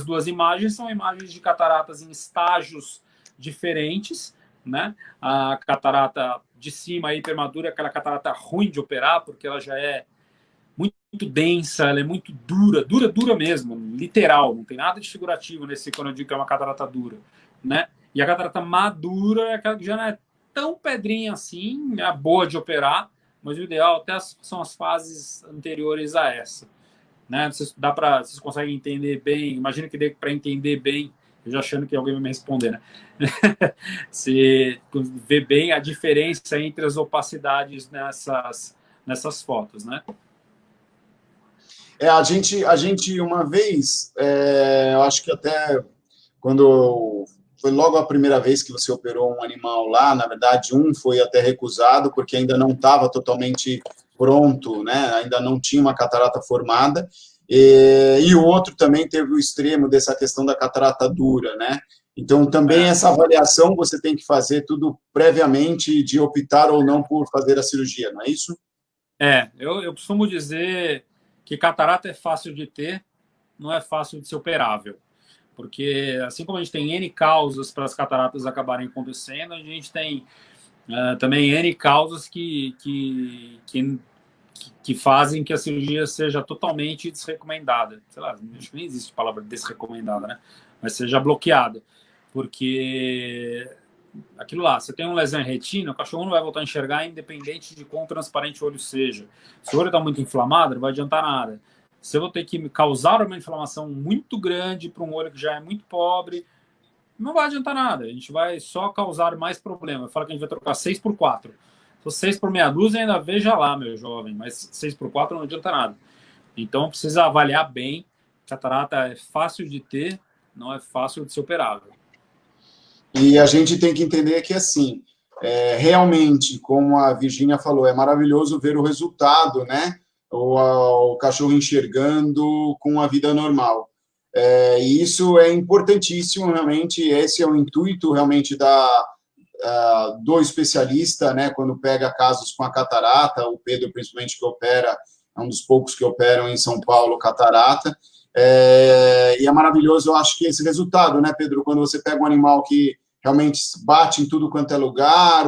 Speaker 2: duas imagens são imagens de cataratas em estágios diferentes, né? A catarata de cima, a hipermadura, é aquela catarata ruim de operar, porque ela já é muito densa, ela é muito dura mesmo, literal, não tem nada de figurativo quando eu digo que é uma catarata dura, né? E a catarata madura é aquela que já não é tão pedrinha assim, é boa de operar, mas o ideal até são as fases anteriores a essa. Né? Vocês conseguem entender bem, imagino que dê para entender bem, eu já achando que alguém vai me responder, né? Você vê bem a diferença entre as opacidades nessas fotos, né?
Speaker 1: A gente uma vez, eu acho que até quando foi logo a primeira vez que você operou um animal lá, na verdade, um foi até recusado, porque ainda não estava totalmente pronto, né? Ainda não tinha uma catarata formada, e o outro também teve o extremo dessa questão da catarata dura, né? Então, também essa avaliação você tem que fazer tudo previamente de optar ou não por fazer a cirurgia, não é isso?
Speaker 2: Eu costumo dizer que catarata é fácil de ter, não é fácil de ser operável. Porque, assim como a gente tem N causas para as cataratas acabarem acontecendo, a gente tem também N causas que fazem que a cirurgia seja totalmente desrecomendada. Sei lá, acho que nem existe a palavra desrecomendada, né? Mas seja bloqueada. Porque aquilo lá, você tem uma lesão em retina, o cachorro não vai voltar a enxergar independente de quão transparente o olho seja. Se o olho está muito inflamado, não vai adiantar nada. Se eu vou ter que causar uma inflamação muito grande para um olho que já é muito pobre, não vai adiantar nada. A gente vai só causar mais problema. Eu falo que a gente vai trocar 6 por 4. Se 6 por meia dúzia, ainda veja lá, meu jovem, mas 6 por 4 não adianta nada. Então, precisa avaliar bem. Catarata é fácil de ter, não é fácil de ser operável.
Speaker 1: E a gente tem que entender que, assim, realmente, como a Virgínia falou, é maravilhoso ver o resultado, né? O cachorro enxergando com a vida normal. E isso é importantíssimo, realmente, esse é o intuito, realmente, do especialista, né? Quando pega casos com a catarata, o Pedro, principalmente, que opera, é um dos poucos que operam em São Paulo, catarata, e é maravilhoso, eu acho que esse resultado, né, Pedro, quando você pega um animal que realmente bate em tudo quanto é lugar,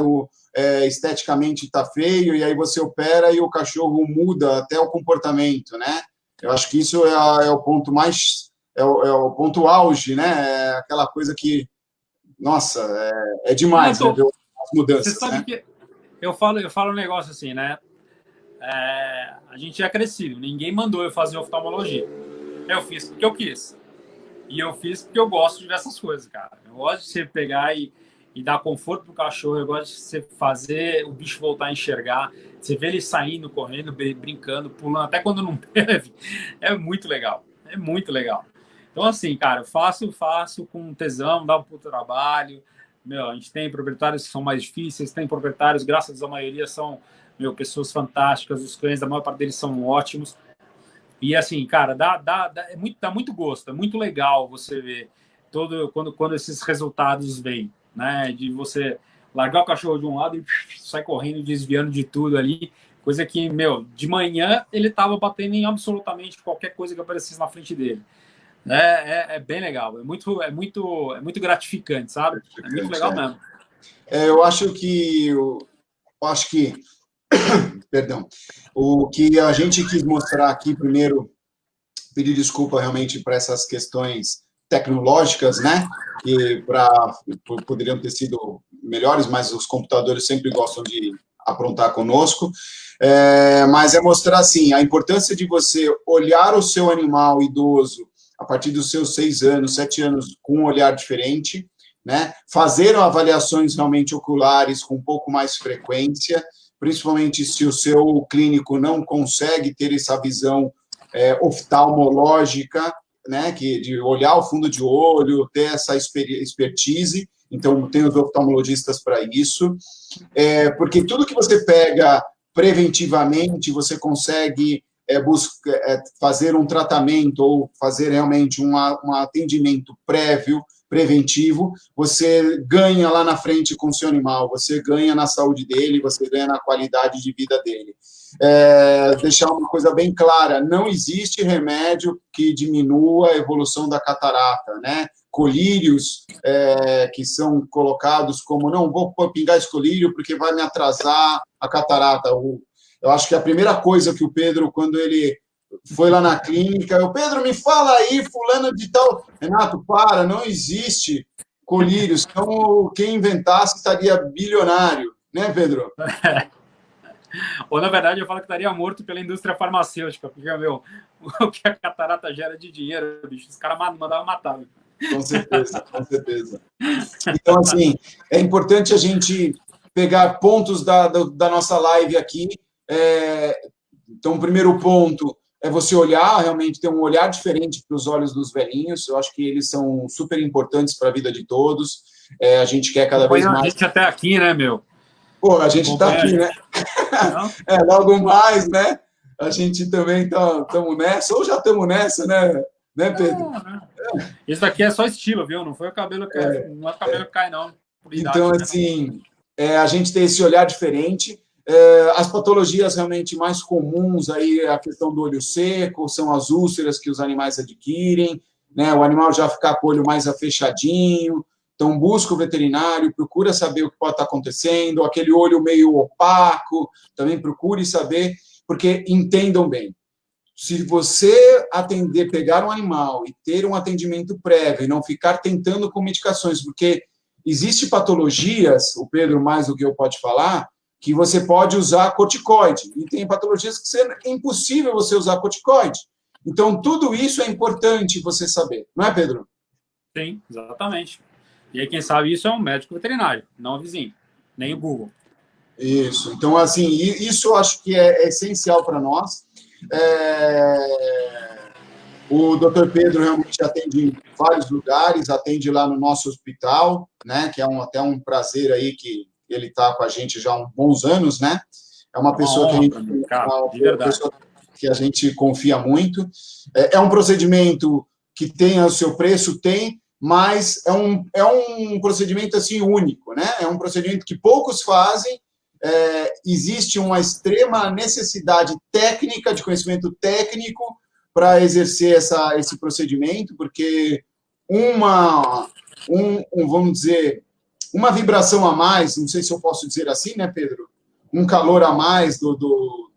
Speaker 1: esteticamente está feio, e aí você opera e o cachorro muda até o comportamento, né? Eu acho que isso é o ponto mais, é o ponto auge, né? É aquela coisa que, nossa, é demais, né, ver as mudanças,
Speaker 2: você sabe, né? Que eu falo um negócio assim, né? A gente é crescido, ninguém mandou eu fazer oftalmologia. Eu fiz porque eu quis. E eu fiz porque eu gosto de ver essas coisas, cara. Eu gosto de você pegar e dar conforto pro cachorro, eu gosto de você fazer o bicho voltar a enxergar, você vê ele saindo, correndo, brincando, pulando, até quando não deve. É muito legal. É muito legal. Então, assim, cara, eu faço com tesão, dá um puto trabalho. Meu, a gente tem proprietários que são mais difíceis, tem proprietários, graças à maioria, são pessoas fantásticas, os cães, a maior parte deles são ótimos. E assim, cara, dá muito gosto, é muito legal você ver quando esses resultados vêm, né? De você largar o cachorro de um lado e sai correndo, desviando de tudo ali, coisa que, de manhã ele tava batendo em absolutamente qualquer coisa que aparecesse na frente dele. É bem legal, é muito gratificante, sabe? É muito legal mesmo.
Speaker 1: Eu acho que perdão, o que a gente quis mostrar aqui, primeiro, pedir desculpa realmente para essas questões tecnológicas, né, que poderiam ter sido melhores, mas os computadores sempre gostam de aprontar conosco, mas é mostrar, assim, a importância de você olhar o seu animal idoso a partir dos seus 6 anos, 7 anos, com um olhar diferente, né, fazer avaliações realmente oculares com um pouco mais frequência, principalmente se o seu clínico não consegue ter essa visão oftalmológica, né, de olhar o fundo de olho, ter essa expertise. Então, tem os oftalmologistas para isso, porque tudo que você pega preventivamente, você consegue fazer um tratamento ou fazer realmente um atendimento preventivo, você ganha lá na frente com o seu animal, você ganha na saúde dele, você ganha na qualidade de vida dele. Deixar uma coisa bem clara, não existe remédio que diminua a evolução da catarata, né? Colírios que são colocados como, não, vou pingar esse colírio porque vai me atrasar a catarata. Eu acho que a primeira coisa que o Pedro, quando ele foi lá na clínica, Pedro, me fala aí, fulano de tal. Renato, não existe colírio, senão quem inventasse estaria bilionário, né, Pedro?
Speaker 2: Ou, na verdade, eu falo que estaria morto pela indústria farmacêutica, porque, meu, o que a catarata gera de dinheiro, bicho, os caras mandavam matar. Meu.
Speaker 1: Com certeza, com certeza. Então, assim, é importante a gente pegar pontos da nossa live aqui. Então, o primeiro ponto é você olhar, realmente ter um olhar diferente para os olhos dos velhinhos. Eu acho que eles são super importantes para a vida de todos. A gente quer cada vez mais...
Speaker 2: A gente até aqui, né, meu?
Speaker 1: Pô, a gente está aqui, né? Logo mais, né? A gente também estamos nessa, ou já estamos nessa, né, Pedro?
Speaker 2: Isso daqui é só estilo, viu? Não foi o cabelo que não é o cabelo que cai, não.
Speaker 1: Então, assim, a gente tem esse olhar diferente. As patologias realmente mais comuns aí, a questão do olho seco, são as úlceras que os animais adquirem, né? O animal já ficar com o olho mais afechadinho. Então, busca o veterinário, procura saber o que pode estar acontecendo, aquele olho meio opaco, também procure saber, porque entendam bem. Se você pegar um animal e ter um atendimento prévio e não ficar tentando com medicações, porque existem patologias, o Pedro mais do que eu pode falar, que você pode usar corticoide, e tem patologias que é impossível você usar corticoide. Então, tudo isso é importante você saber, não é, Pedro?
Speaker 2: Sim, exatamente. E aí, quem sabe isso é um médico veterinário, não o vizinho, nem o Google.
Speaker 1: Isso. Então, assim, isso eu acho que é essencial para nós. O Dr. Pedro realmente atende em vários lugares, atende lá no nosso hospital, né? Que é até um prazer aí que ele está com a gente já há bons anos, né? É uma pessoa que a gente confia muito. É um procedimento que tem o seu preço, mas é um procedimento assim único, né? É um procedimento que poucos fazem. Existe uma extrema necessidade técnica, de conhecimento técnico, para exercer esse procedimento, porque vamos dizer, uma vibração a mais, não sei se eu posso dizer assim, né, Pedro? Um calor a mais do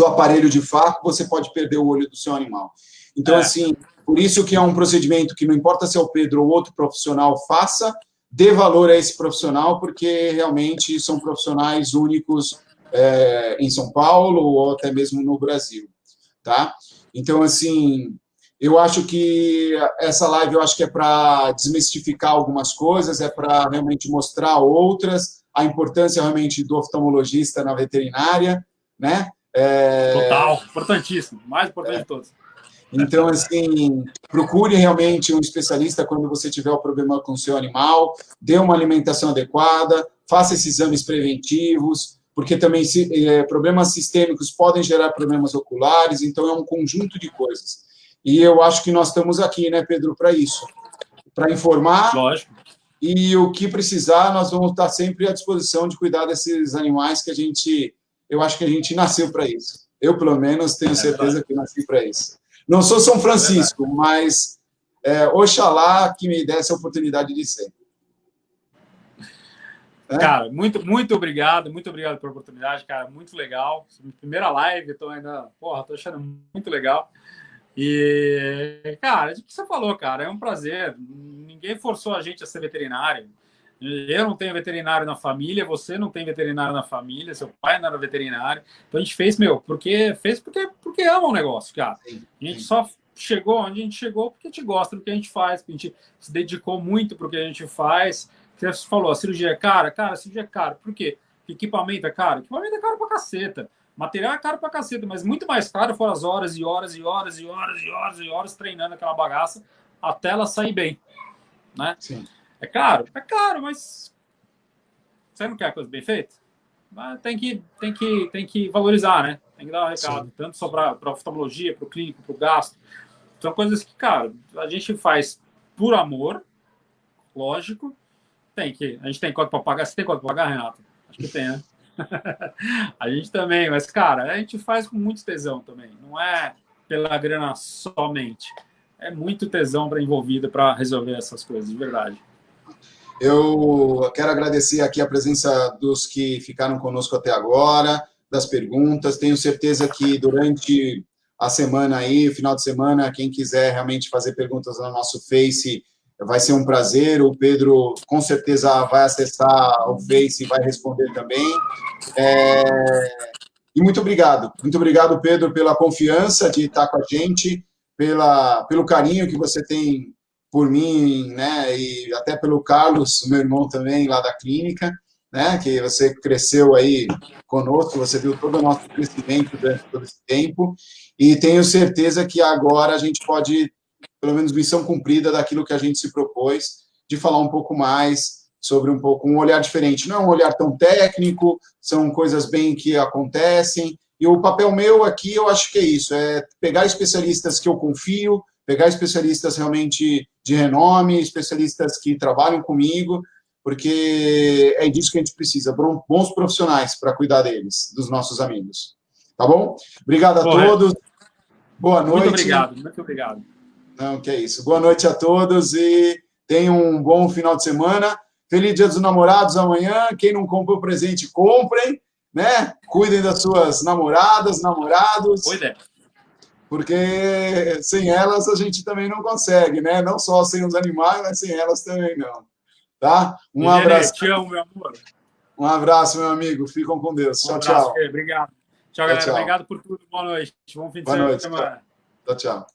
Speaker 1: aparelho de faco, você pode perder o olho do seu animal. Então, assim, por isso que é um procedimento que não importa se é o Pedro ou outro profissional faça, dê valor a esse profissional, porque realmente são profissionais únicos em São Paulo ou até mesmo no Brasil, tá? Então, assim, eu acho que essa live é para desmistificar algumas coisas, é para realmente mostrar outras, a importância realmente do oftalmologista na veterinária, né?
Speaker 2: Total, importantíssimo, mais importante de todos.
Speaker 1: Então, assim, procure realmente um especialista quando você tiver o problema com o seu animal, dê uma alimentação adequada, faça esses exames preventivos, porque também problemas sistêmicos podem gerar problemas oculares, então é um conjunto de coisas. E eu acho que nós estamos aqui, né, Pedro, para isso, para informar.
Speaker 2: Lógico.
Speaker 1: E o que precisar, nós vamos estar sempre à disposição de cuidar desses animais que eu acho que a gente nasceu para isso. Eu, pelo menos, tenho certeza que nasci para isso. Não sou São Francisco, mas oxalá que me desse a oportunidade de ser.
Speaker 2: Cara, muito obrigado pela oportunidade, cara, muito legal. Primeira live, tô achando muito legal. E, cara, o que você falou, cara, é um prazer. Ninguém forçou a gente a ser veterinário. Eu não tenho veterinário na família, você não tem veterinário na família, seu pai não era veterinário. Então a gente fez, porque ama o negócio, cara. A gente só chegou onde a gente chegou porque a gente gosta do que a gente faz, porque a gente se dedicou muito para o que a gente faz. Você falou, a cirurgia é cara? Cara, a cirurgia é cara. Por quê? Porque equipamento é caro? Equipamento é caro pra caceta. Material é caro pra caceta, mas muito mais caro foram as horas e horas e horas e horas e horas e horas treinando aquela bagaça até ela sair bem, né? Sim. É caro, mas você não quer a coisa bem feita? Mas tem que valorizar, né? Tem que dar um recado, sim, tanto só para oftalmologia, para o clínico, para o gasto. São coisas que, cara, a gente faz por amor, lógico. A gente tem conta para pagar. Você tem conta para pagar, Renato? Acho que tem, né? A gente também, mas, cara, a gente faz com muito tesão também. Não é pela grana somente. É muito tesão para envolvida para resolver essas coisas, de verdade.
Speaker 1: Eu quero agradecer aqui a presença dos que ficaram conosco até agora, das perguntas. Tenho certeza que durante a semana aí, final de semana, quem quiser realmente fazer perguntas no nosso Face, vai ser um prazer. O Pedro, com certeza, vai acessar o Face e vai responder também. E muito obrigado, Pedro, pela confiança de estar com a gente, pelo carinho que você tem por mim, né, e até pelo Carlos, meu irmão também, lá da clínica, né, que você cresceu aí conosco, você viu todo o nosso crescimento durante todo esse tempo, e tenho certeza que agora a gente pode, pelo menos missão cumprida daquilo que a gente se propôs, de falar um pouco mais sobre um olhar diferente. Não é um olhar tão técnico, são coisas bem que acontecem, e o papel meu aqui, eu acho que é isso, é pegar especialistas que eu confio, pegar especialistas realmente de renome, especialistas que trabalham comigo, porque é disso que a gente precisa, bons profissionais para cuidar deles, dos nossos amigos. Tá bom? Obrigado a todos. Boa noite.
Speaker 2: Muito obrigado.
Speaker 1: Não, que é isso. Boa noite a todos e tenham um bom final de semana. Feliz Dia dos Namorados amanhã. Quem não comprou presente, comprem, né? Cuidem das suas namoradas, namorados.
Speaker 2: Boa ideia.
Speaker 1: Porque sem elas a gente também não consegue, né? Não só sem os animais, mas sem elas também não. Tá? Um abraço.
Speaker 2: Te amo, meu amor.
Speaker 1: Um abraço, meu amigo. Ficam com Deus. Tchau, tchau.
Speaker 2: Obrigado. Tchau, galera. Obrigado por tudo. Boa noite. Bom fim de semana.
Speaker 1: Tchau, tchau.